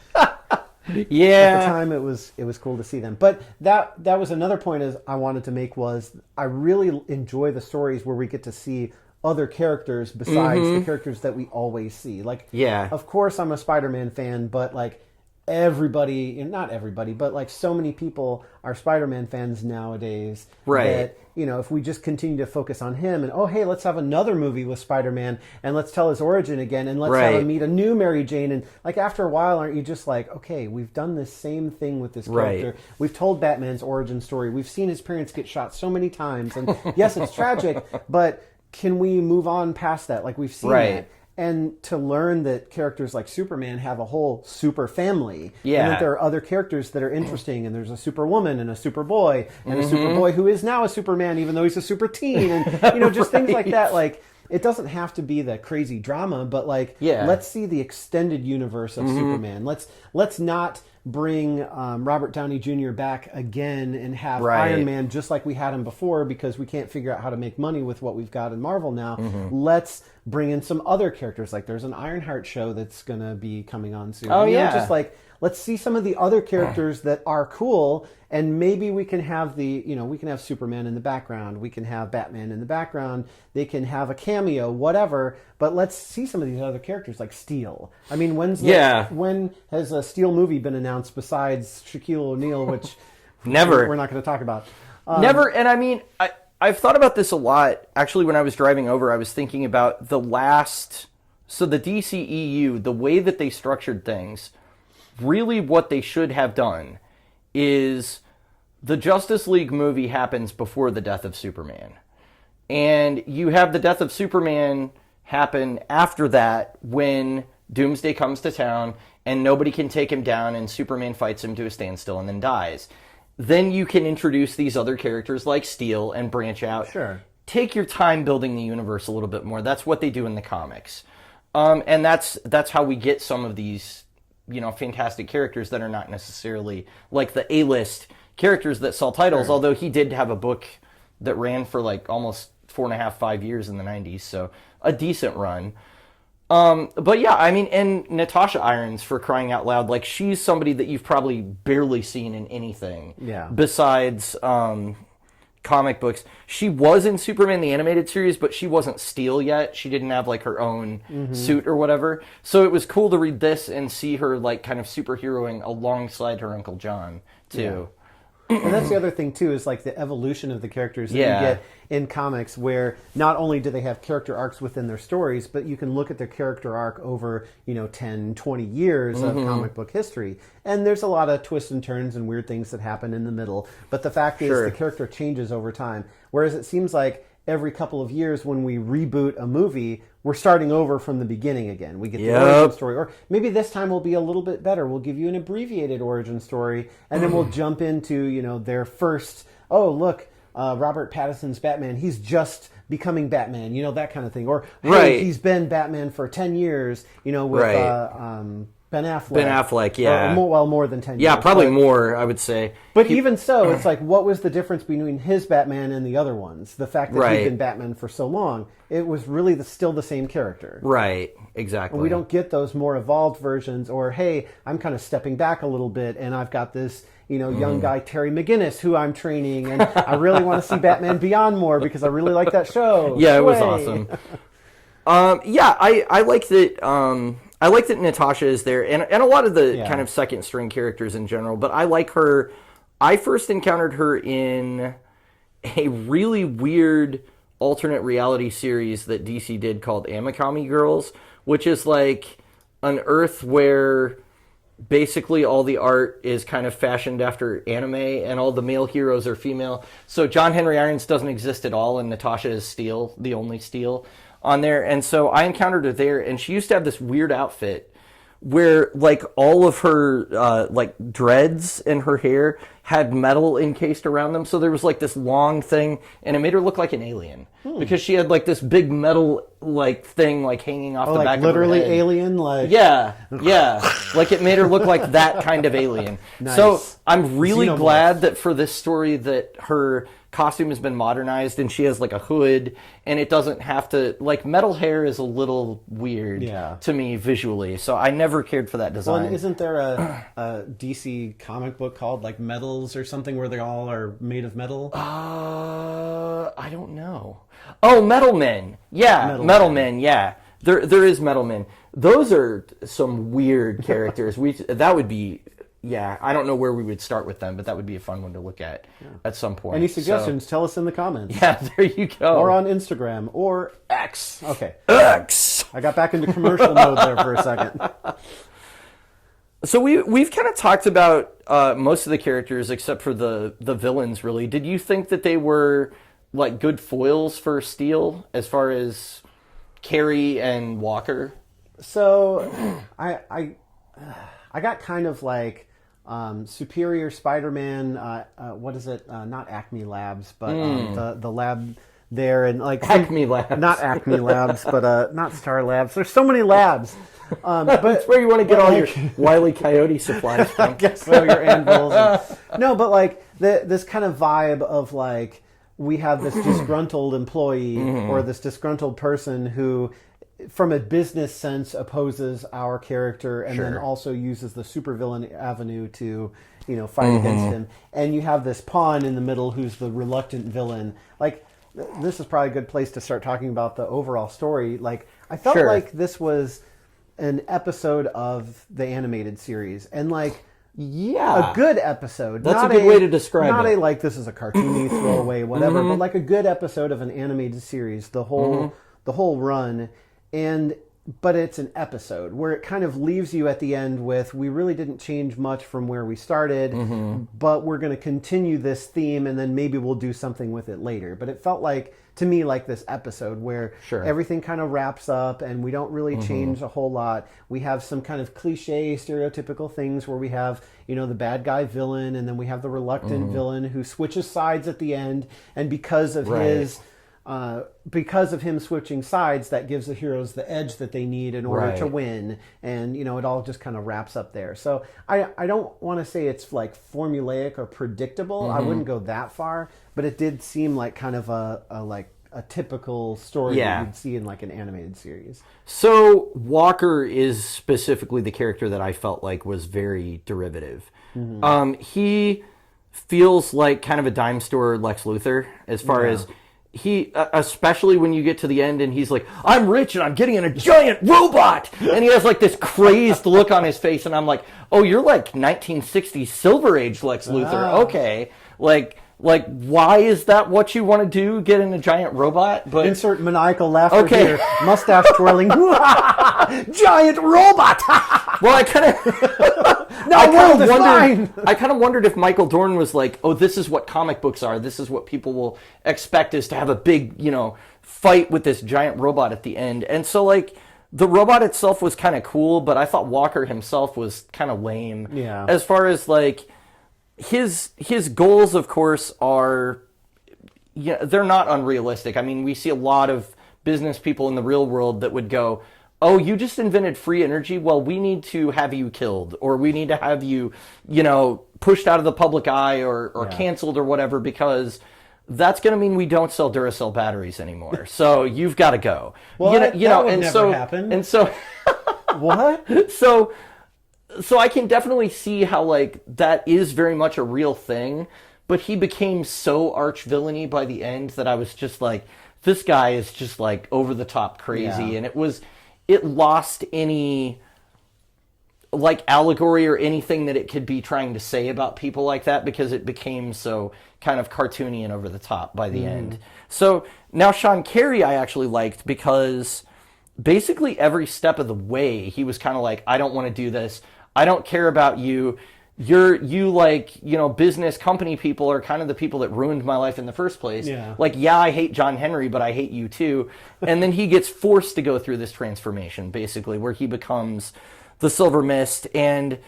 the time, it was cool to see them. But that was another point I wanted to make was I really enjoy the stories where we get to see other characters besides the characters that we always see. Like, of course, I'm a Spider-Man fan, but like, not everybody, but like so many people are Spider-Man fans nowadays. That, if we just continue to focus on him and, oh, hey, let's have another movie with Spider-Man and let's tell his origin again and let's have him meet a new Mary Jane. And like after a while, aren't you just like, okay, we've done this same thing with this character. We've told Batman's origin story. We've seen his parents get shot so many times. And yes, it's tragic, but can we move on past that? Like we've seen that. And to learn that characters like Superman have a whole super family. And that there are other characters that are interesting. And there's a Superwoman and a Superboy and a Superboy who is now a Superman even though he's a super teen. And, just things like that. Like, it doesn't have to be the crazy drama, but like, let's see the extended universe of Superman. Let's not bring Robert Downey Jr. back again and have Iron Man just like we had him before because we can't figure out how to make money with what we've got in Marvel now. Let's bring in some other characters. Like there's an Ironheart show that's going to be coming on soon. Just like, let's see some of the other characters that are cool, and maybe we can have we can have Superman in the background, we can have Batman in the background, they can have a cameo, whatever, but let's see some of these other characters like Steel. I mean, when has a Steel movie been announced besides Shaquille O'Neal, which never we're not going to talk about. Never, and I mean, I've thought about this a lot. Actually, when I was driving over, I was thinking about the DCEU, the way that they structured things. Really what they should have done is the Justice League movie happens before the death of Superman. And you have the death of Superman happen after that when Doomsday comes to town and nobody can take him down and Superman fights him to a standstill and then dies. Then you can introduce these other characters like Steel and branch out. Sure. take your time building the universe a little bit more. That's what they do in the comics. And that's how we get some of these, fantastic characters that are not necessarily like the A-list characters that sell titles, although he did have a book that ran for like almost 4.5, 5 years in the 90s, so a decent run. But yeah, I mean, and Natasha Irons, for crying out loud, like, she's somebody that you've probably barely seen in anything besides comic books. She was in Superman the Animated Series, but she wasn't Steel yet. She didn't have like her own suit or whatever. So it was cool to read this and see her like kind of superheroing alongside her Uncle John too. And that's the other thing too, is like the evolution of the characters that you get in comics, where not only do they have character arcs within their stories, but you can look at their character arc over 10, 20 years of comic book history, and there's a lot of twists and turns and weird things that happen in the middle, but the fact is the character changes over time, whereas it seems like every couple of years when we reboot a movie, we're starting over from the beginning again. We get the origin story, or maybe this time will be a little bit better. We'll give you an abbreviated origin story, and then we'll jump into, their first, Robert Pattinson's Batman, he's just becoming Batman, that kind of thing. Or, hey, he's been Batman for 10 years, with Ben Affleck. Ben Affleck, yeah. Or more than 10 years. Yeah, probably more, I would say. But even so, it's like, what was the difference between his Batman and the other ones? The fact that he'd been Batman for so long, it was really still the same character. Right, exactly. And we don't get those more evolved versions, or, hey, I'm kind of stepping back a little bit, and I've got this, young guy, Terry McGinnis, who I'm training, and I really want to see Batman Beyond more because I really like that show. Yeah, it was awesome. I like that... I like that Natasha is there, and a lot of the kind of second string characters in general, but I like her. I first encountered her in a really weird alternate reality series that DC did called Amikami Girls, which is like an Earth where basically all the art is kind of fashioned after anime and all the male heroes are female. So John Henry Irons doesn't exist at all, and Natasha is Steel, the only Steel on there. And so I encountered her there, and she used to have this weird outfit where like all of her like dreads in her hair had metal encased around them, so there was like this long thing, and it made her look like an alien because she had like this big metal like thing like hanging off the back of her literally head. Alien, like like it made her look like that kind of alien. Nice. So I'm really Xenomorph. glad that for this story that her costume has been modernized and she has like a hood, and it doesn't have to, like, metal hair is a little weird to me visually, so I never cared for that design. Well, isn't there a DC comic book called like Metals or something where they all are made of metal? I don't know. Oh, Metal Men. Yeah, Metal Men, yeah. There is Metal Men. Those are some weird characters. That would be... Yeah, I don't know where we would start with them, but that would be a fun one to look at some point. Any suggestions, tell us in the comments. Yeah, there you go. Or on Instagram, or X. Okay. X! I got back into commercial mode there for a second. So we've kind of talked about most of the characters except for the villains, really. Did you think that they were like good foils for Steel as far as Carey and Walker? So I got kind of like Superior Spider-Man, what is it? Not Acme Labs, but the lab there, and like Acme Labs. Not Acme Labs, but not Star Labs. There's so many labs. But that's where you want to get all your Wile E. Coyote supplies from. I guess so, your anvils. No, but like this kind of vibe of like we have this disgruntled employee or this disgruntled person who, from a business sense, opposes our character and then also uses the supervillain avenue to, fight against him. And you have this pawn in the middle who's the reluctant villain. Like, this is probably a good place to start talking about the overall story. Like, I felt like this was an episode of the animated series, and like a good episode. That's a good way to describe not it. a like this is a cartoony throwaway whatever, but like a good episode of an animated series. The whole run, but it's an episode where it kind of leaves you at the end with, we really didn't change much from where we started, but we're going to continue this theme, and then maybe we'll do something with it later. But it felt like, to me, like this episode where everything kind of wraps up and we don't really change a whole lot. We have some kind of cliche, stereotypical things where we have, the bad guy villain, and then we have the reluctant villain who switches sides at the end, and because of his because of him switching sides, that gives the heroes the edge that they need in order to win. And, you know, it all just kind of wraps up there. So I don't want to say it's like formulaic or predictable. I wouldn't go that far, but it did seem like kind of a typical story that you'd see in like an animated series. So Walker is specifically the character that I felt like was very derivative. He feels like kind of a dime store Lex Luthor as far as he, especially when you get to the end and he's like, I'm rich and I'm getting in a giant robot. And he has like this crazed look on his face. And I'm like, oh, you're like 1960s Silver Age Lex Luthor. Okay. Like, why is that what you want to do? Get in a giant robot? But insert maniacal laughter here. Mustache twirling. Giant robot. Well, I kind of wondered if Michael Dorn was like, oh, this is what comic books are. This is what people will expect, is to have a big, you know, fight with this giant robot at the end. And so, like, the robot itself was kind of cool, but I thought Walker himself was kind of lame. Yeah. As far as, like, his goals, of course, are, they're not unrealistic. I mean, we see a lot of business people in the real world that would go, oh, you just invented free energy? Well, we need to have you killed, or we need to have you, pushed out of the public eye or canceled or whatever, because that's going to mean we don't sell Duracell batteries anymore. So you've got to go. Well, that would never happen. And so what? So I can definitely see how, like, that is very much a real thing, but he became so arch-villainy by the end that I was just like, this guy is just, like, over-the-top crazy, and it lost any, like, allegory or anything that it could be trying to say about people like that, because it became so kind of cartoony and over-the-top by the end. So now Sean Carey I actually liked, because basically every step of the way he was kind of like, I don't want to do this. I don't care about you. You business company people are kind of the people that ruined my life in the first place. Yeah. Like, I hate John Henry, but I hate you too. And then he gets forced to go through this transformation, basically, where he becomes the Silver Mist. And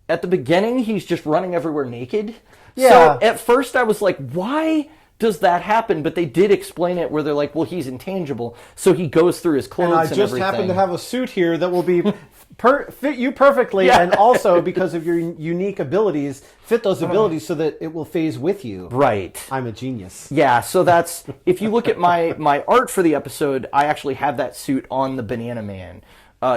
at the beginning, he's just running everywhere naked. Yeah. So at first I was like, why does that happen? But they did explain it where they're like, well, he's intangible. So he goes through his clothes and everything. And I just happen to have a suit here that will be fit you perfectly, and also because of your unique abilities, fit those abilities so that it will phase with you. Right. I'm a genius. Yeah, so that's, if you look at my art for the episode, I actually have that suit on the Banana Man.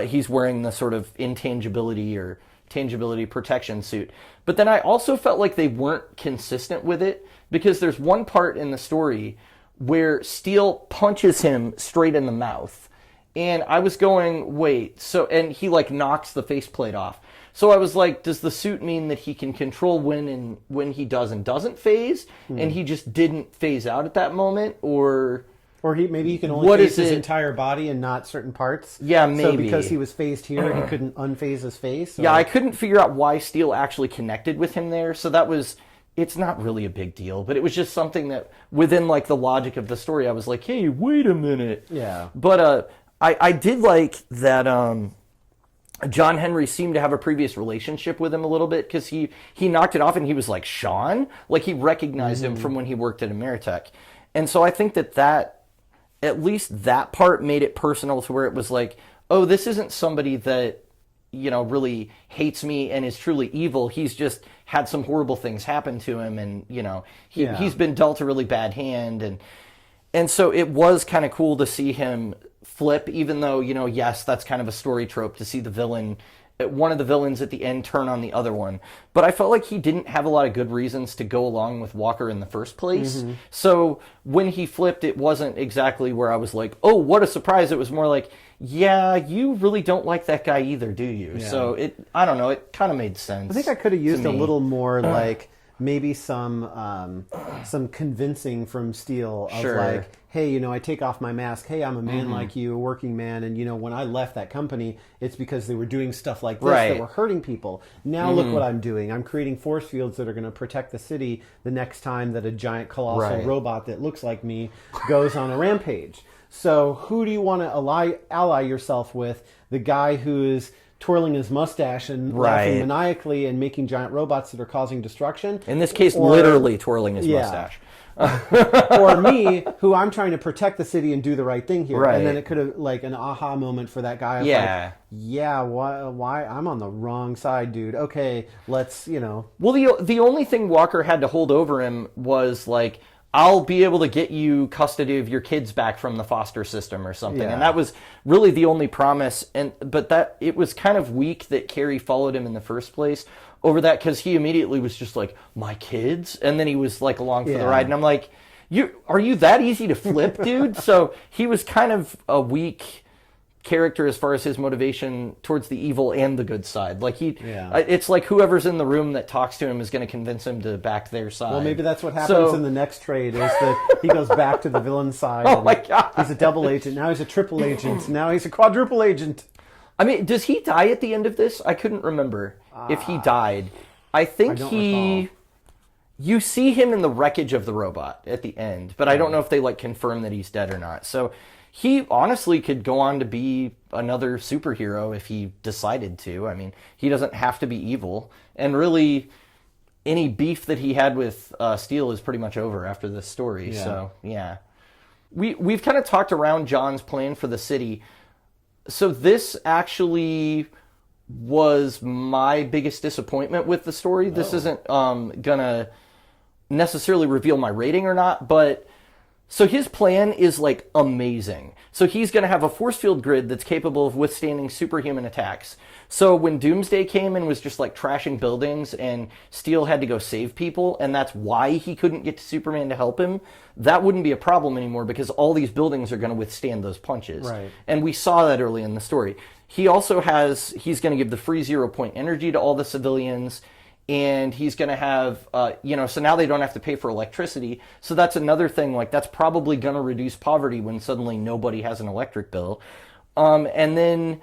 He's wearing the sort of intangibility or tangibility protection suit. But then I also felt like they weren't consistent with it, because there's one part in the story where Steel punches him straight in the mouth. And I was going, wait, so, and he like knocks the faceplate off. So I was like, does the suit mean that he can control when he does and doesn't phase, and he just didn't phase out at that moment, or maybe he can only phase his entire body and not certain parts. Yeah, maybe. So because he was phased here, he couldn't unphase his face. Or... Yeah, I couldn't figure out why Steel actually connected with him there. So that was, it's not really a big deal, but it was just something that within like the logic of the story, I was like, hey, wait a minute. Yeah. But I did like that John Henry seemed to have a previous relationship with him a little bit, because he knocked it off and he was like, Sean? Like, he recognized him from when he worked at Ameritech. And so I think that at least that part made it personal, to where it was like, oh, this isn't somebody that, really hates me and is truly evil. He's just had some horrible things happen to him, and, he's been dealt a really bad hand. And so it was kind of cool to see him flip, even though, yes, that's kind of a story trope to see the villain, one of the villains at the end turn on the other one. But I felt like he didn't have a lot of good reasons to go along with Walker in the first place. So when he flipped, it wasn't exactly where I was like, oh, what a surprise. It was more like, yeah, you really don't like that guy either, do you? Yeah. So I don't know, it kind of made sense. I think I could have used a little more like maybe some convincing from Steel of like, hey, I take off my mask. Hey, I'm a man like you, a working man. And, when I left that company, it's because they were doing stuff like this that were hurting people. Now look what I'm doing. I'm creating force fields that are going to protect the city the next time that a giant colossal robot that looks like me goes on a rampage. So who do you want to ally yourself with? The guy who is twirling his mustache and laughing maniacally and making giant robots that are causing destruction? In this case, literally twirling his mustache. or me, who I'm trying to protect the city and do the right thing here. Right. And then it could have like an aha moment for that guy. Of Yeah. Why I'm on the wrong side, dude. Okay, let's, Well, the only thing Walker had to hold over him was like, I'll be able to get you custody of your kids back from the foster system or something. Yeah. And that was really the only promise. But that it was kind of weak that Carrie followed him in the first place over that, because he immediately was just like, my kids? And then he was like along for the ride. And I'm like, are you that easy to flip, dude? So he was kind of a weak character as far as his motivation towards the evil and the good side. Like it's like whoever's in the room that talks to him is going to convince him to back their side. Well, maybe that's what happens in the next trade, is that he goes back to the villain side. Oh my God. He's a double agent. Now he's a triple agent. Now he's a quadruple agent. I mean, does he die at the end of this? I couldn't remember if he died. I think recall. You see him in the wreckage of the robot at the end, but I don't know if they like confirm that he's dead or not. So he honestly could go on to be another superhero if he decided to. I mean, he doesn't have to be evil. And really, any beef that he had with Steel is pretty much over after this story. Yeah. So, yeah. We've kind of talked around John's plan for the city. So this actually was my biggest disappointment with the story. This isn't gonna necessarily reveal my rating or not, but so his plan is like amazing. So he's going to have a force field grid that's capable of withstanding superhuman attacks. So when Doomsday came and was just like trashing buildings and Steel had to go save people, and that's why he couldn't get to Superman to help him, that wouldn't be a problem anymore because all these buildings are going to withstand those punches. Right. And we saw that early in the story. He also he's going to give the free 0-point energy to all the civilians. And he's going to have, so now they don't have to pay for electricity. So that's another thing, like that's probably going to reduce poverty when suddenly nobody has an electric bill. And then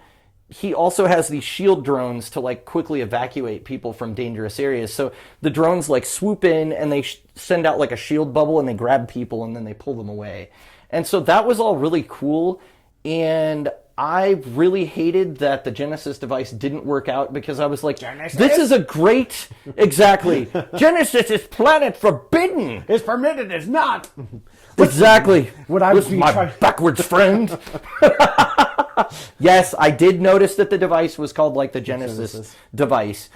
he also has these shield drones to like quickly evacuate people from dangerous areas. So the drones like swoop in and they send out like a shield bubble and they grab people and then they pull them away. And so that was all really cool. And I really hated that the Genesis device didn't work out because I was like, this is a great... Exactly. Genesis is planet forbidden. It's permitted, it's not. Exactly. What I With my backwards friend. Yes, I did notice that the device was called like the Genesis device.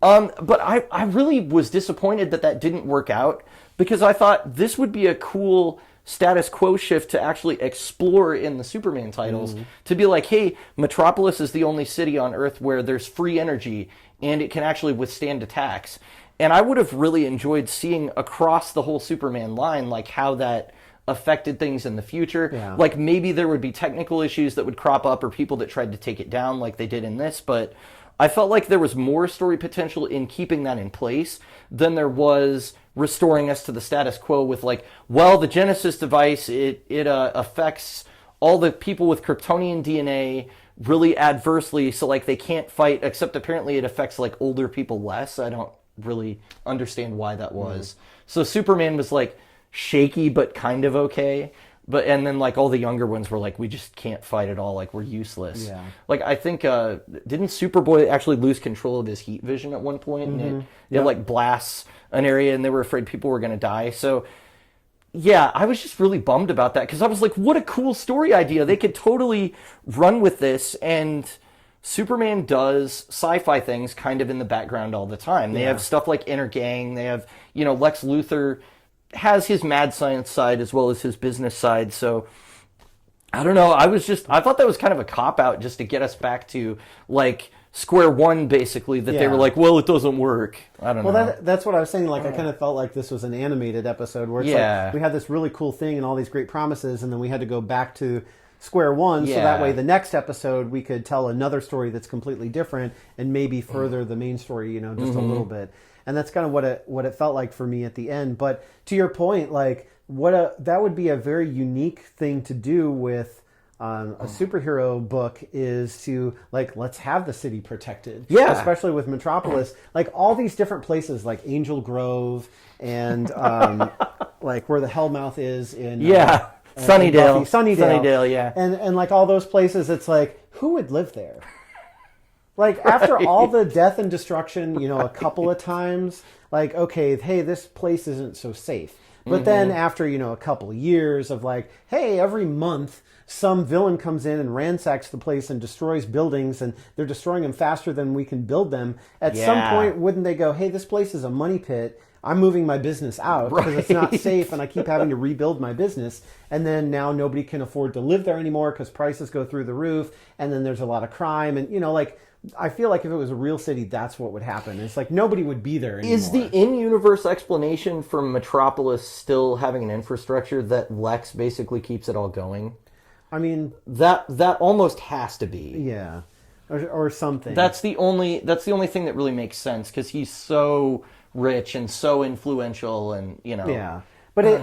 But I really was disappointed that didn't work out because I thought this would be a cool status quo shift to actually explore in the Superman titles, to be like, hey, Metropolis is the only city on Earth where there's free energy and it can actually withstand attacks. And I would have really enjoyed seeing across the whole Superman line like how that affected things in the future. Yeah. Like maybe there would be technical issues that would crop up or people that tried to take it down like they did in this, but I felt like there was more story potential in keeping that in place than there was restoring us to the status quo with like, well, the Genesis device, it affects all the people with Kryptonian DNA really adversely, so like they can't fight, except apparently it affects like older people less. I don't really understand why that was. So Superman was like shaky but kind of okay. And then like all the younger ones were like, we just can't fight at all, like we're useless. Yeah. Like I think didn't Superboy actually lose control of his heat vision at one point, and it like blasts an area and they were afraid people were going to die. So yeah, I was just really bummed about that because I was like, what a cool story idea. They could totally run with this, and Superman does sci-fi things kind of in the background all the time. They have stuff like Inner Gang. They have, Lex Luthor has his mad science side as well as his business side. So I don't know. I thought that was kind of a cop-out just to get us back to like square one, basically, that they were like, well, it doesn't work. I don't know. Well, that's what I was saying. Like, I kind of felt like this was an animated episode where it's like we had this really cool thing and all these great promises, and then we had to go back to square one, so that way the next episode we could tell another story that's completely different and maybe further the main story, just a little bit. And that's kind of what it felt like for me at the end. But to your point, like that would be a very unique thing to do with a superhero book, is to like, let's have the city protected. Yeah. Especially with Metropolis, like all these different places like Angel Grove and like where the Hellmouth is in Sunnydale. Sunnydale, yeah. And like all those places, it's like, who would live there? Like, after all the death and destruction, a couple of times, like, okay, hey, this place isn't so safe. But then after, a couple of years of like, hey, every month some villain comes in and ransacks the place and destroys buildings, and they're destroying them faster than we can build them. At some point, wouldn't they go, hey, this place is a money pit. I'm moving my business out because it's not safe, and I keep having to rebuild my business. And then now nobody can afford to live there anymore because prices go through the roof, and then there's a lot of crime. And, I feel like if it was a real city, that's what would happen. It's like nobody would be there anymore. Is the in-universe explanation for Metropolis still having an infrastructure that Lex basically keeps it all going? I mean... That almost has to be. Yeah. Or something. That's the only thing that really makes sense, because he's so rich and so influential, and Yeah, but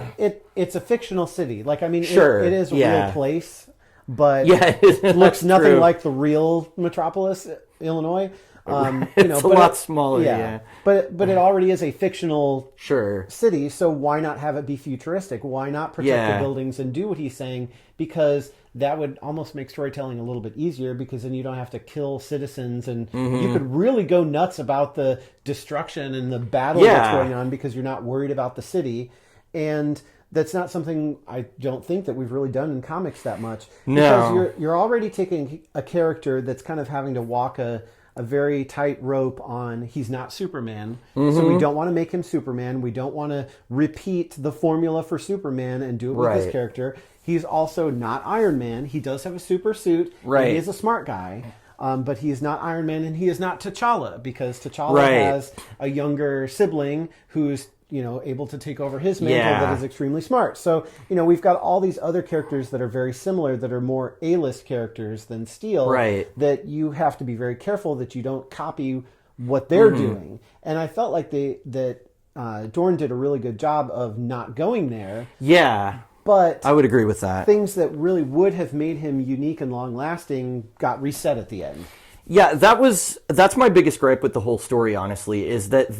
it's a fictional city. Like, I mean, sure, it is a real place, but it looks nothing true. like the real Metropolis, Illinois. It's a lot smaller. Yeah. But it already is a fictional sure city, so why not have it be futuristic? Why not protect the buildings and do what he's saying? Because that would almost make storytelling a little bit easier, because then you don't have to kill citizens, and you could really go nuts about the destruction and the battle that's going on because you're not worried about the city. And that's not something I don't think that we've really done in comics that much. No. Because you're already taking a character that's kind of having to walk a very tight rope on, he's not Superman, so we don't want to make him Superman. We don't want to repeat the formula for Superman and do it with this character. He's also not Iron Man. He does have a super suit. Right. And he is a smart guy. But he is not Iron Man, and he is not T'Challa, because T'Challa has a younger sibling who's able to take over his mantle that is extremely smart. So, we've got all these other characters that are very similar, that are more A-list characters than Steel, that you have to be very careful that you don't copy what they're doing. And I felt like Dorn did a really good job of not going there. Yeah. But I would agree with that. Things that really would have made him unique and long-lasting got reset at the end. Yeah, that's my biggest gripe with the whole story, honestly, is that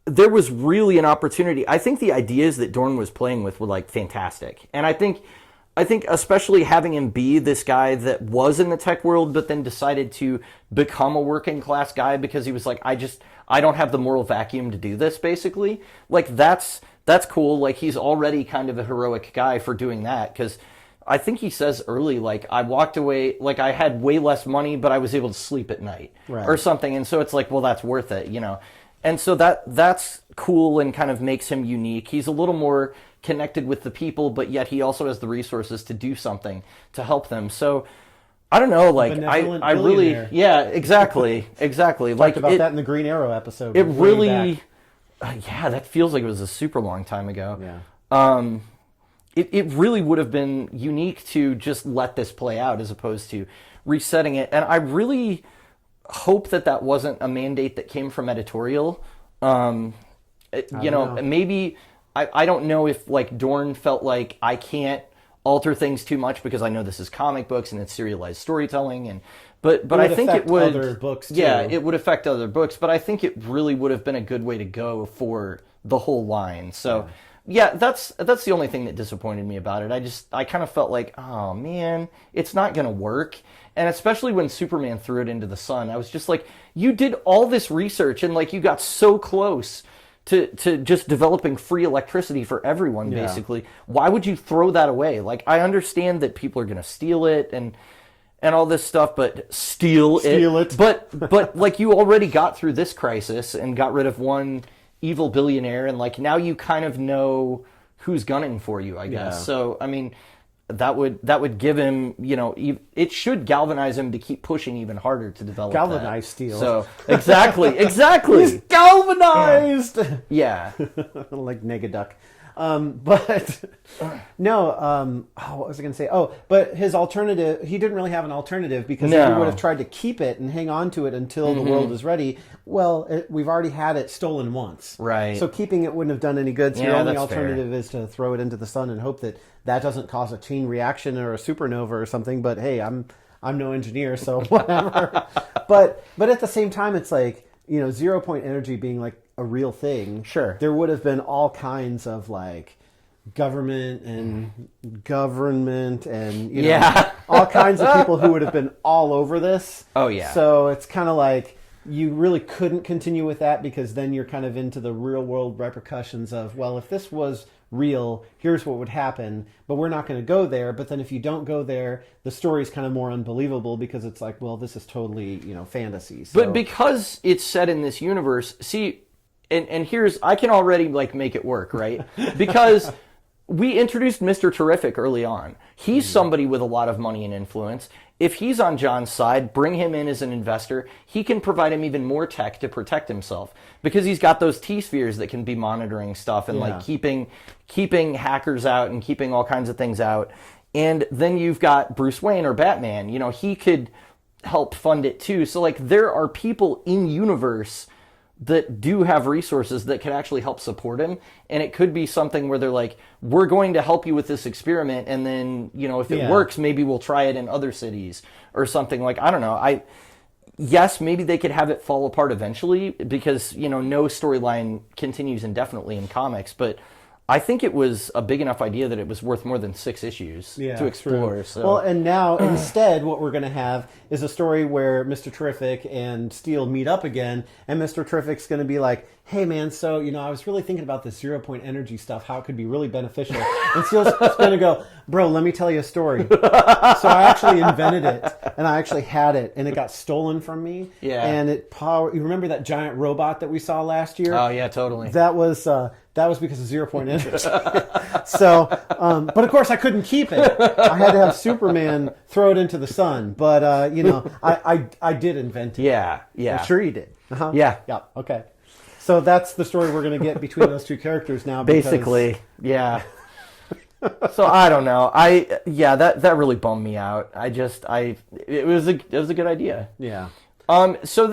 there was really an opportunity. I think the ideas that Dorn was playing with were like fantastic. And I think especially having him be this guy that was in the tech world but then decided to become a working class guy because he was like, I don't have the moral vacuum to do this, basically. Like, that's cool. Like, he's already kind of a heroic guy for doing that, because I think he says early, like, I walked away, like, I had way less money, but I was able to sleep at night or something. And so it's like, well, that's worth it, And so that's cool and kind of makes him unique. He's a little more connected with the people, but yet he also has the resources to do something to help them. So I don't know, like, I really, exactly. Like about that in the Green Arrow episode. It really, that feels like it was a super long time ago. Yeah. It really would have been unique to just let this play out as opposed to resetting it. And I really hope that wasn't a mandate that came from editorial. Maybe I don't know if like Dorn felt like I can't alter things too much because I know this is comic books and it's serialized storytelling, but I think it would other books too. Yeah, it would affect other books, but I think it really would have been a good way to go for the whole line. So yeah, that's the only thing that disappointed me about it. I kind of felt like, oh man, it's not gonna work. And especially when Superman threw it into the sun, I was just like, you did all this research and like you got so close to just developing free electricity for everyone, basically. Why would you throw that away? Like, I understand that people are going to steal it and all this stuff, but steal it. But like, you already got through this crisis and got rid of one evil billionaire, and like now you kind of know who's gunning for you, I guess. So, I mean, that would give him, it should galvanize him to keep pushing even harder to develop galvanized steel. So exactly. He's galvanized. Yeah. Like Negaduck. But no, what was I going to say? Oh, but his alternative, he didn't really have an alternative, because if he would have tried to keep it and hang on to it until the world is ready, well, we've already had it stolen once. Right. So keeping it wouldn't have done any good. So your only alternative fair. is to throw it into the sun and hope that doesn't cause a chain reaction or a supernova or something. But hey, I'm no engineer, so whatever. but at the same time, it's like, 0 point energy being like a real thing. Sure. There would have been all kinds of like government and all kinds of people who would have been all over this. Oh yeah. So it's kind of like, you really couldn't continue with that because then you're kind of into the real world repercussions of, well, if this was real, here's what would happen, but we're not going to go there. But then if you don't go there, the story's kind of more unbelievable because it's like, well, this is totally, fantasy. So. But because it's set in this universe, see, and here's, I can already like make it work, right? Because we introduced Mr. Terrific early on. He's somebody with a lot of money and influence. If he's on John's side, bring him in as an investor. He can provide him even more tech to protect himself because he's got those T-spheres that can be monitoring stuff and like keeping hackers out and keeping all kinds of things out. And then you've got Bruce Wayne or Batman. He could help fund it too. So like there are people in universe that do have resources that could actually help support him. And it could be something where they're like, we're going to help you with this experiment. And then, if it works, maybe we'll try it in other cities or something. Like, I don't know. Yes, maybe they could have it fall apart eventually because, no storyline continues indefinitely in comics. But I think it was a big enough idea that it was worth more than 6 issues to explore. So. Well, and now instead what we're going to have is a story where Mr. Terrific and Steel meet up again, and Mr. Terrific's going to be like, hey man, so, I was really thinking about this 0-point energy stuff, how it could be really beneficial. And Steel's going to go, bro, let me tell you a story. So I actually invented it, and I actually had it, and it got stolen from me. Yeah. And you remember that giant robot that we saw last year? Oh, yeah, totally. That was because of 0-point energy. So, but of course I couldn't keep it. I had to have Superman throw it into the sun. But, I did invent it. Yeah. I'm sure you did. Uh-huh. Yeah. Yeah, okay. So that's the story we're going to get between those two characters now. Basically, yeah. So I don't know. That really bummed me out. It was a good idea. Yeah. So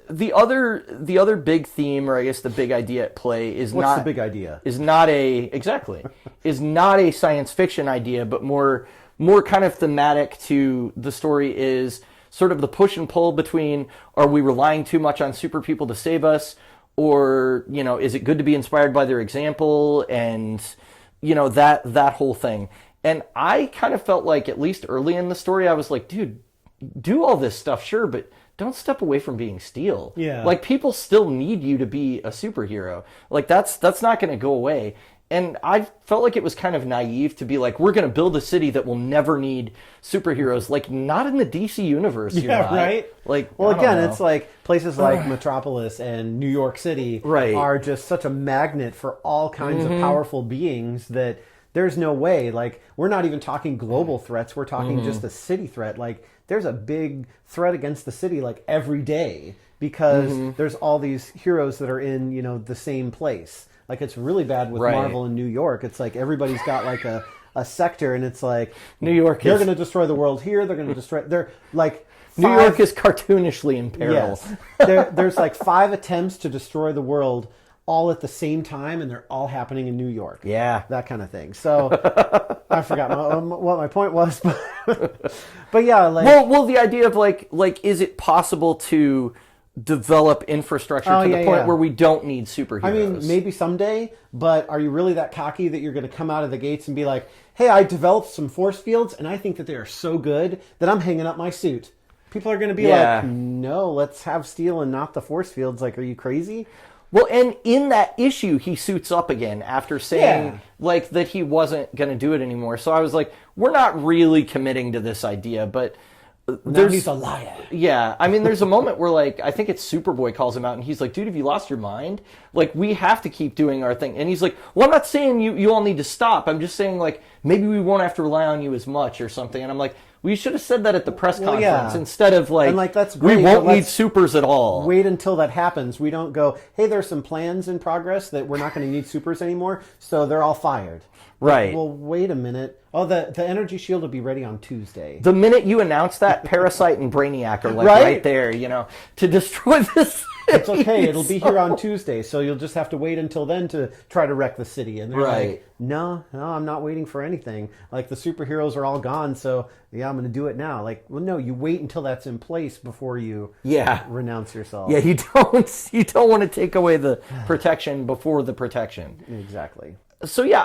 the other big theme, or I guess the big idea at play is What's the big idea? Is not a science fiction idea, but more kind of thematic to the story is sort of the push and pull between, are we relying too much on super people to save us? Or, is it good to be inspired by their example? And, that whole thing. And I kind of felt like, at least early in the story, I was like, dude, do all this stuff, sure, but don't step away from being Steel. Yeah. Like, people still need you to be a superhero. Like, that's not going to go away. And I felt like it was kind of naive to be like, we're going to build a city that will never need superheroes. Like, not in the DC universe. Yeah, right? Like, well, again, it's like places like Metropolis and New York City are just such a magnet for all kinds of powerful beings that there's no way. Like, we're not even talking global threats. We're talking just a city threat. Like, there's a big threat against the city, like, every day because there's all these heroes that are in, the same place. Like, it's really bad with Marvel in New York. It's like everybody's got like a sector, and it's like New York. They're going to destroy the world here. They're going to destroy. They're like New York is cartoonishly in peril. Yes. There's like 5 attempts to destroy the world all at the same time, and they're all happening in New York. Yeah, that kind of thing. So I forgot what my point was, but yeah, like well, the idea of like, is it possible to develop infrastructure to the point where we don't need superheroes? I mean, maybe someday, but are you really that cocky that you're going to come out of the gates and be like, hey, I developed some force fields, and I think that they are so good that I'm hanging up my suit? People are going to be like, no, let's have Steel and not the force fields. Like, are you crazy? Well, and in that issue, he suits up again after saying like that he wasn't going to do it anymore. So I was like, we're not really committing to this idea, but he's a liar. Yeah, I mean, there's a moment where, like, I think it's Superboy calls him out, and he's like, dude, have you lost your mind? Like, we have to keep doing our thing. And he's like, well, I'm not saying you all need to stop. I'm just saying, like, maybe we won't have to rely on you as much or something. And I'm like, well, you should have said that at the press conference instead of, like, and, like, that's great, we won't need supers at all. Wait until that happens. We don't go, hey, there's some plans in progress that we're not going to need supers anymore, so they're all fired. Right. Like, well, wait a minute. Oh, the energy shield will be ready on Tuesday. The minute you announce that, Parasite and Brainiac are like right there, to destroy this. It's okay. It'll be here on Tuesday, so you'll just have to wait until then to try to wreck the city. And they're like, no, I'm not waiting for anything. Like, the superheroes are all gone, so yeah, I'm going to do it now. Like, well, no, you wait until that's in place before you renounce yourself. Yeah, you don't want to take away the protection before the protection. Exactly. So yeah,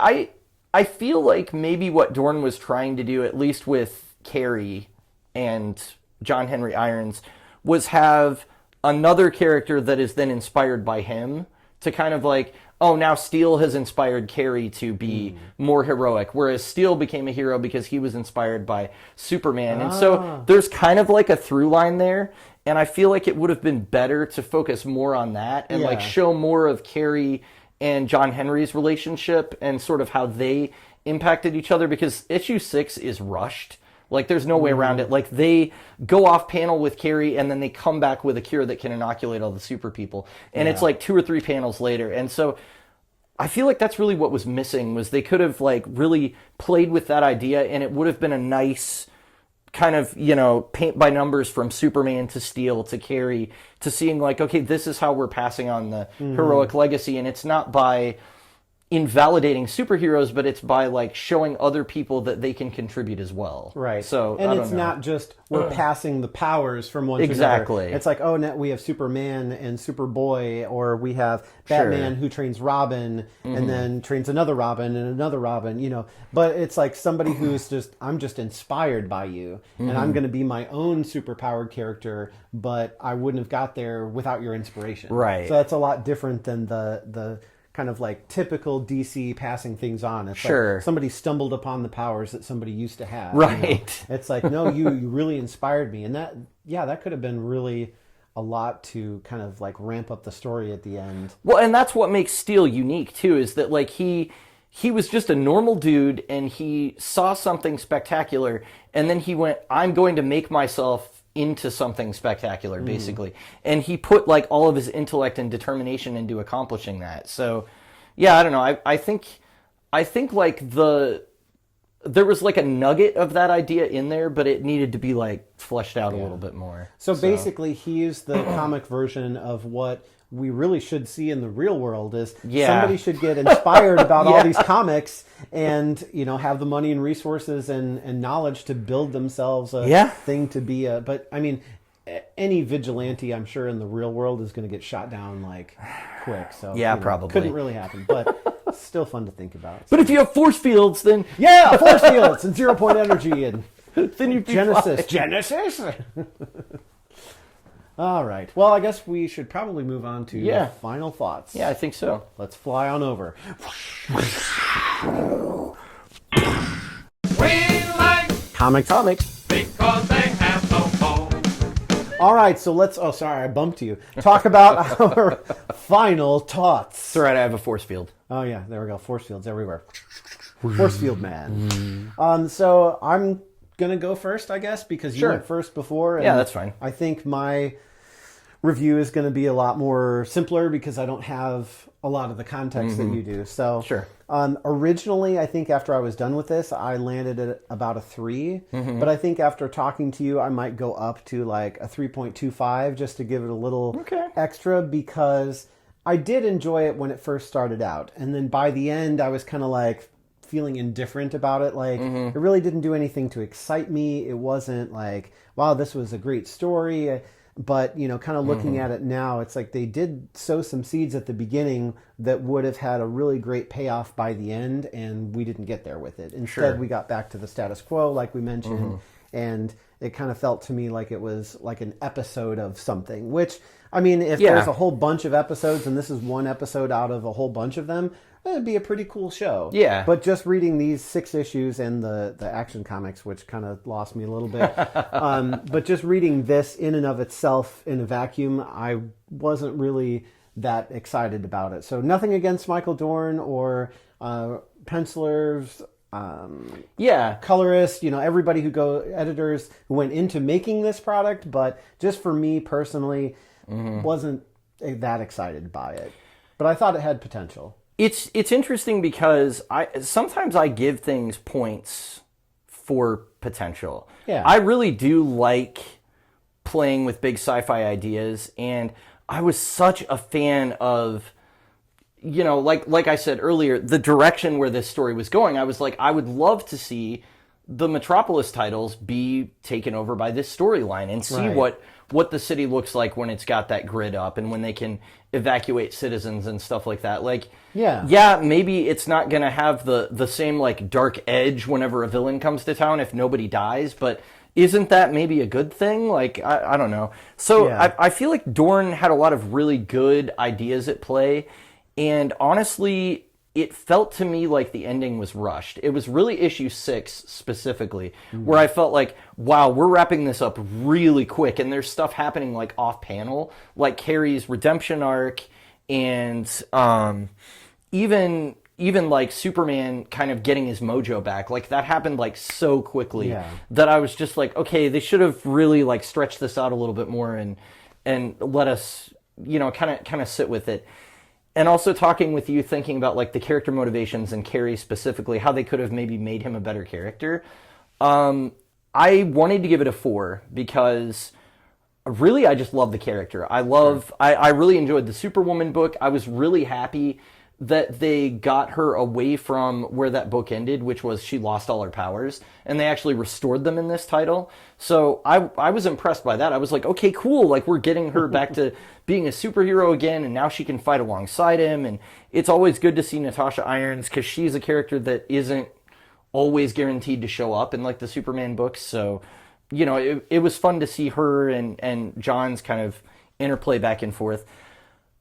I feel like maybe what Dorn was trying to do, at least with Carey and John Henry Irons, was have another character that is then inspired by him to kind of like, oh, now Steel has inspired Carrie to be more heroic, whereas Steel became a hero because he was inspired by Superman. And so there's kind of like a through line there, and I feel like it would have been better to focus more on that and like show more of Carrie and John Henry's relationship and sort of how they impacted each other, because issue 6 is rushed. Like, there's no way around it. Like, they go off panel with Carrie, and then they come back with a cure that can inoculate all the super people. And it's like 2 or 3 panels later. And so I feel like that's really what was missing, was they could have, like, really played with that idea, and it would have been a nice kind of, you know, paint by numbers from Superman to Steel to Carrie to seeing, like, okay, this is how we're passing on the heroic legacy. And it's not by invalidating superheroes, but it's by like showing other people that they can contribute as well. Right. So and it's not just we're passing the powers from one to exactly. another. It's like, oh, now we have Superman and Superboy, or we have Batman who trains Robin and then trains another Robin and another Robin, you know. But it's like somebody who's just, I'm just inspired by you and I'm going to be my own superpowered character, but I wouldn't have got there without your inspiration. Right. So that's a lot different than the kind of like typical DC passing things on. It's like somebody stumbled upon the powers that somebody used to have. Right. You know? It's like, no, you really inspired me. And that could have been really a lot to kind of like ramp up the story at the end. Well, and that's what makes Steel unique too, is that like he was just a normal dude and he saw something spectacular and then he went, I'm going to make myself into something spectacular, basically. And he put like all of his intellect and determination into accomplishing that. So yeah, I don't know. I think like there was like a nugget of that idea in there, but it needed to be like fleshed out a little bit more. So basically he's the comic version of what we really should see in the real world, is somebody should get inspired about all these comics and, you know, have the money and resources and knowledge to build themselves a thing to be a... But, I mean, any vigilante, I'm sure, in the real world is going to get shot down, like, quick. So probably. Couldn't really happen, but it's still fun to think about. But if you have force fields, then... Yeah, force fields and 0-point energy and... then you Genesis? All right. Well, I guess we should probably move on to final thoughts. Yeah, I think so. Let's fly on over. We like Comics. because they have no home. All right, so let's... Oh, sorry, I bumped you. Talk about our final thoughts. It's all right, I have a force field. Oh, yeah, there we go. Force fields everywhere. Force field man. So I'm going to go first, I guess, because you went first before. And yeah, that's fine. I think my review is going to be a lot more simpler because I don't have a lot of the context that you do. So originally, I think after I was done with this, I landed at about a 3. But I think after talking to you, I might go up to like a 3.25 just to give it a little extra, because I did enjoy it when it first started out. And then by the end, I was kind of like feeling indifferent about it. Like, it really didn't do anything to excite me. It wasn't like, wow, this was a great story. But, you know, kind of looking at it now, it's like they did sow some seeds at the beginning that would have had a really great payoff by the end, and we didn't get there with it. Instead, we got back to the status quo, like we mentioned, and it kind of felt to me like it was like an episode of something, which, I mean, if there's a whole bunch of episodes and this is one episode out of a whole bunch of them, it'd be a pretty cool show. Yeah. But just reading these 6 issues and the Action Comics, which kind of lost me a little bit, but just reading this in and of itself in a vacuum, I wasn't really that excited about it. So nothing against Michael Dorn or pencilers, colorists, you know, everybody editors who went into making this product, but just for me personally, wasn't that excited by it. But I thought it had potential. It's interesting because sometimes I give things points for potential. Yeah. I really do like playing with big sci-fi ideas, and I was such a fan of, you know, like I said earlier, the direction where this story was going. I was like, I would love to see the Metropolis titles be taken over by this storyline and see what the city looks like when it's got that grid up and when they can evacuate citizens and stuff like that. Like, maybe it's not going to have the same like dark edge whenever a villain comes to town if nobody dies, but isn't that maybe a good thing? Like, I don't know. So Yeah. I feel like Dorn had a lot of really good ideas at play, and honestly, it felt to me like the ending was rushed. It was really issue 6 specifically, where I felt like, wow, we're wrapping this up really quick, and there's stuff happening like off panel, like Carrie's redemption arc, and even like Superman kind of getting his mojo back. Like that happened like so quickly that I was just like, okay, they should have really like stretched this out a little bit more and let us, kind of sit with it. And also talking with you, thinking about like the character motivations and Carrie specifically, how they could have maybe made him a better character. I wanted to give it a 4 because really I just love the character. I really enjoyed the Superwoman book. I was really happy that they got her away from where that book ended, which was she lost all her powers, and they actually restored them in this title. So I was impressed by that. I was like, okay, cool. Like we're getting her back to being a superhero again, and now she can fight alongside him. And it's always good to see Natasha Irons because she's a character that isn't always guaranteed to show up in like the Superman books. So, it was fun to see her and John's kind of interplay back and forth.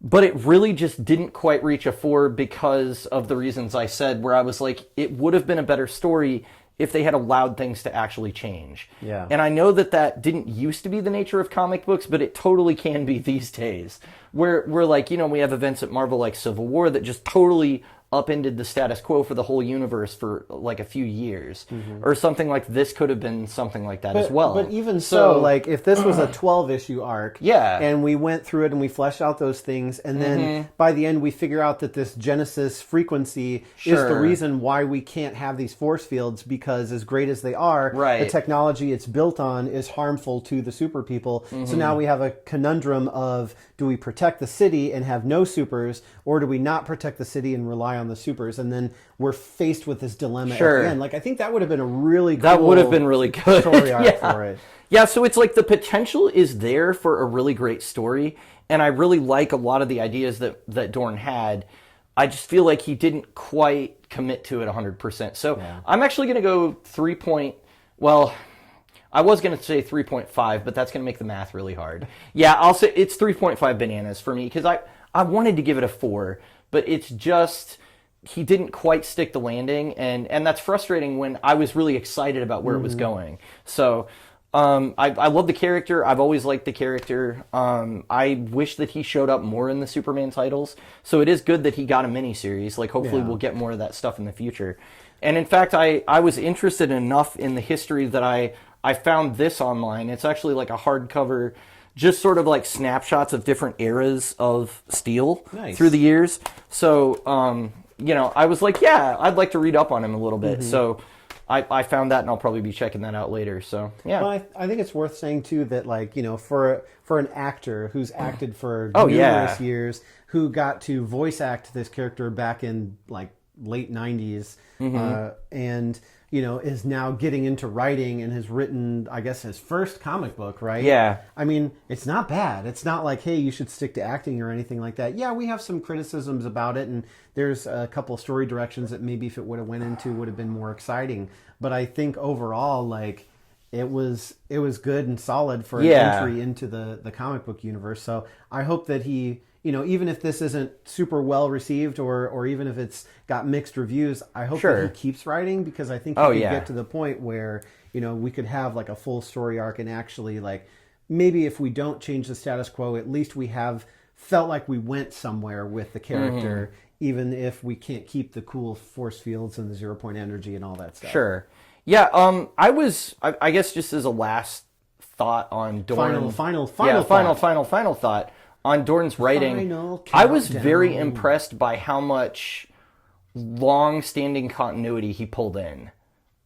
But it really just didn't quite reach a 4 because of the reasons I said, where I was like, it would have been a better story if they had allowed things to actually change. Yeah. And I know that didn't used to be the nature of comic books, but it totally can be these days. Where we're like, we have events at Marvel like Civil War that just totally upended the status quo for the whole universe for like a few years. Or something like this could have been something like that as well. But even so, like if this was a 12-issue arc, and we went through it and we fleshed out those things, and then by the end we figure out that this Genesis frequency is the reason why we can't have these force fields, because as great as they are, the technology it's built on is harmful to the super people. So now we have a conundrum of, do we protect the city and have no supers, or do we not protect the city and rely on the supers? And then we're faced with this dilemma at the end. Like I think that would have been a really cool, that would have been really good story arc for it. Yeah, so it's like the potential is there for a really great story, and I really like a lot of the ideas that Dorn had. I just feel like he didn't quite commit to it 100%. So I'm actually going to go 3 point. Well, I was going to say 3.5, but that's going to make the math really hard. Yeah, I'll say it's 3.5 bananas for me, because I wanted to give it a 4, but it's just he didn't quite stick the landing, and that's frustrating when I was really excited about where it was going. So I love the character. I've always liked the character. I wish that he showed up more in the Superman titles. So it is good that he got a miniseries. Like hopefully we'll get more of that stuff in the future. And in fact, I was interested enough in the history that I found this online. It's actually like a hardcover, just sort of like snapshots of different eras of Steel through the years. So, I was like, yeah, I'd like to read up on him a little bit. So I found that, and I'll probably be checking that out later. So, yeah. Well, I think it's worth saying, too, that, like, for an actor who's acted for numerous years, who got to voice act this character back in, like, late 90s, and is now getting into writing and has written, I guess, his first comic book, right? Yeah. I mean, it's not bad. It's not like, hey, you should stick to acting or anything like that. Yeah, we have some criticisms about it, and there's a couple of story directions that maybe if it would have went into would have been more exciting. But I think overall, like, it was good and solid for an entry into the comic book universe. So I hope that he, even if this isn't super well received or even if it's got mixed reviews, I hope that he keeps writing, because I think he could get to the point where, we could have like a full story arc, and actually, like, maybe if we don't change the status quo, at least we have felt like we went somewhere with the character, even if we can't keep the cool force fields and the 0 point energy and all that stuff. Sure. Yeah, I guess just as a last thought on Dorn. Final thought on Dorn's writing. I was very impressed by how much long-standing continuity he pulled in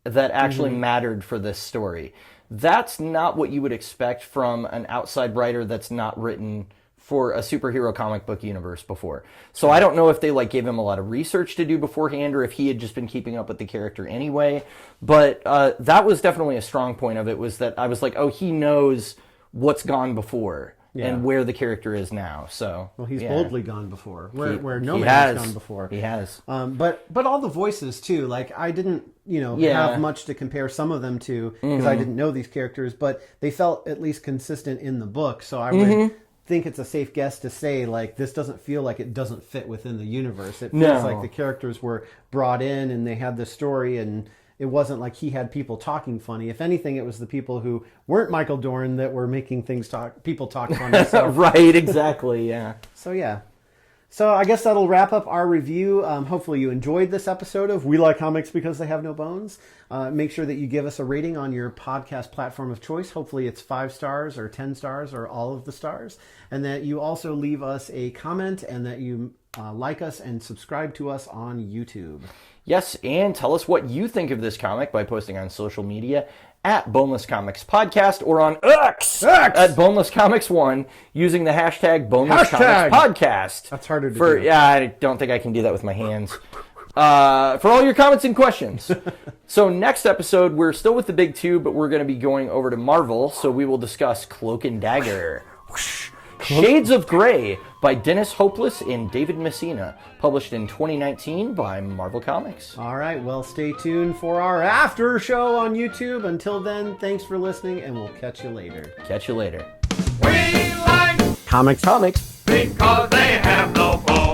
that actually mattered for this story. That's not what you would expect from an outside writer that's not written for a superhero comic book universe before. So I don't know if they gave him a lot of research to do beforehand, or if he had just been keeping up with the character anyway. But that was definitely a strong point of it, was that I was like, oh, he knows what's gone before. and where the character is now. So Well, he's yeah. boldly gone before, where no he man has has gone before. He has. But all the voices too. Like I didn't, Yeah. have much to compare some of them to because I didn't know these characters, but they felt at least consistent in the book. So I would think it's a safe guess to say like this doesn't feel like it doesn't fit within the universe. It feels like the characters were brought in and they had the story, and it wasn't like he had people talking funny. If anything, it was the people who weren't Michael Dorn that were making people talk funny. So, Right, exactly, yeah. so yeah. So I guess that'll wrap up our review. Hopefully you enjoyed this episode of We Like Comics Because They Have No Bones. Make sure that you give us a rating on your podcast platform of choice. Hopefully it's 5 stars or 10 stars or all of the stars. And that you also leave us a comment and that you like us and subscribe to us on YouTube. Yes, and tell us what you think of this comic by posting on social media at Boneless Comics Podcast or on X! At Boneless Comics 1 using the hashtag Boneless Comics Podcast. That's harder to do. Yeah, I don't think I can do that with my hands. For all your comments and questions. So next episode, we're still with the big two, but we're going to be going over to Marvel, so we will discuss Cloak and Dagger. Shades of Grey by Dennis Hopeless and David Messina, published in 2019 by Marvel Comics. All right, well, stay tuned for our after show on YouTube. Until then, thanks for listening, and we'll catch you later. Catch you later. We like Comics. because they have no bones.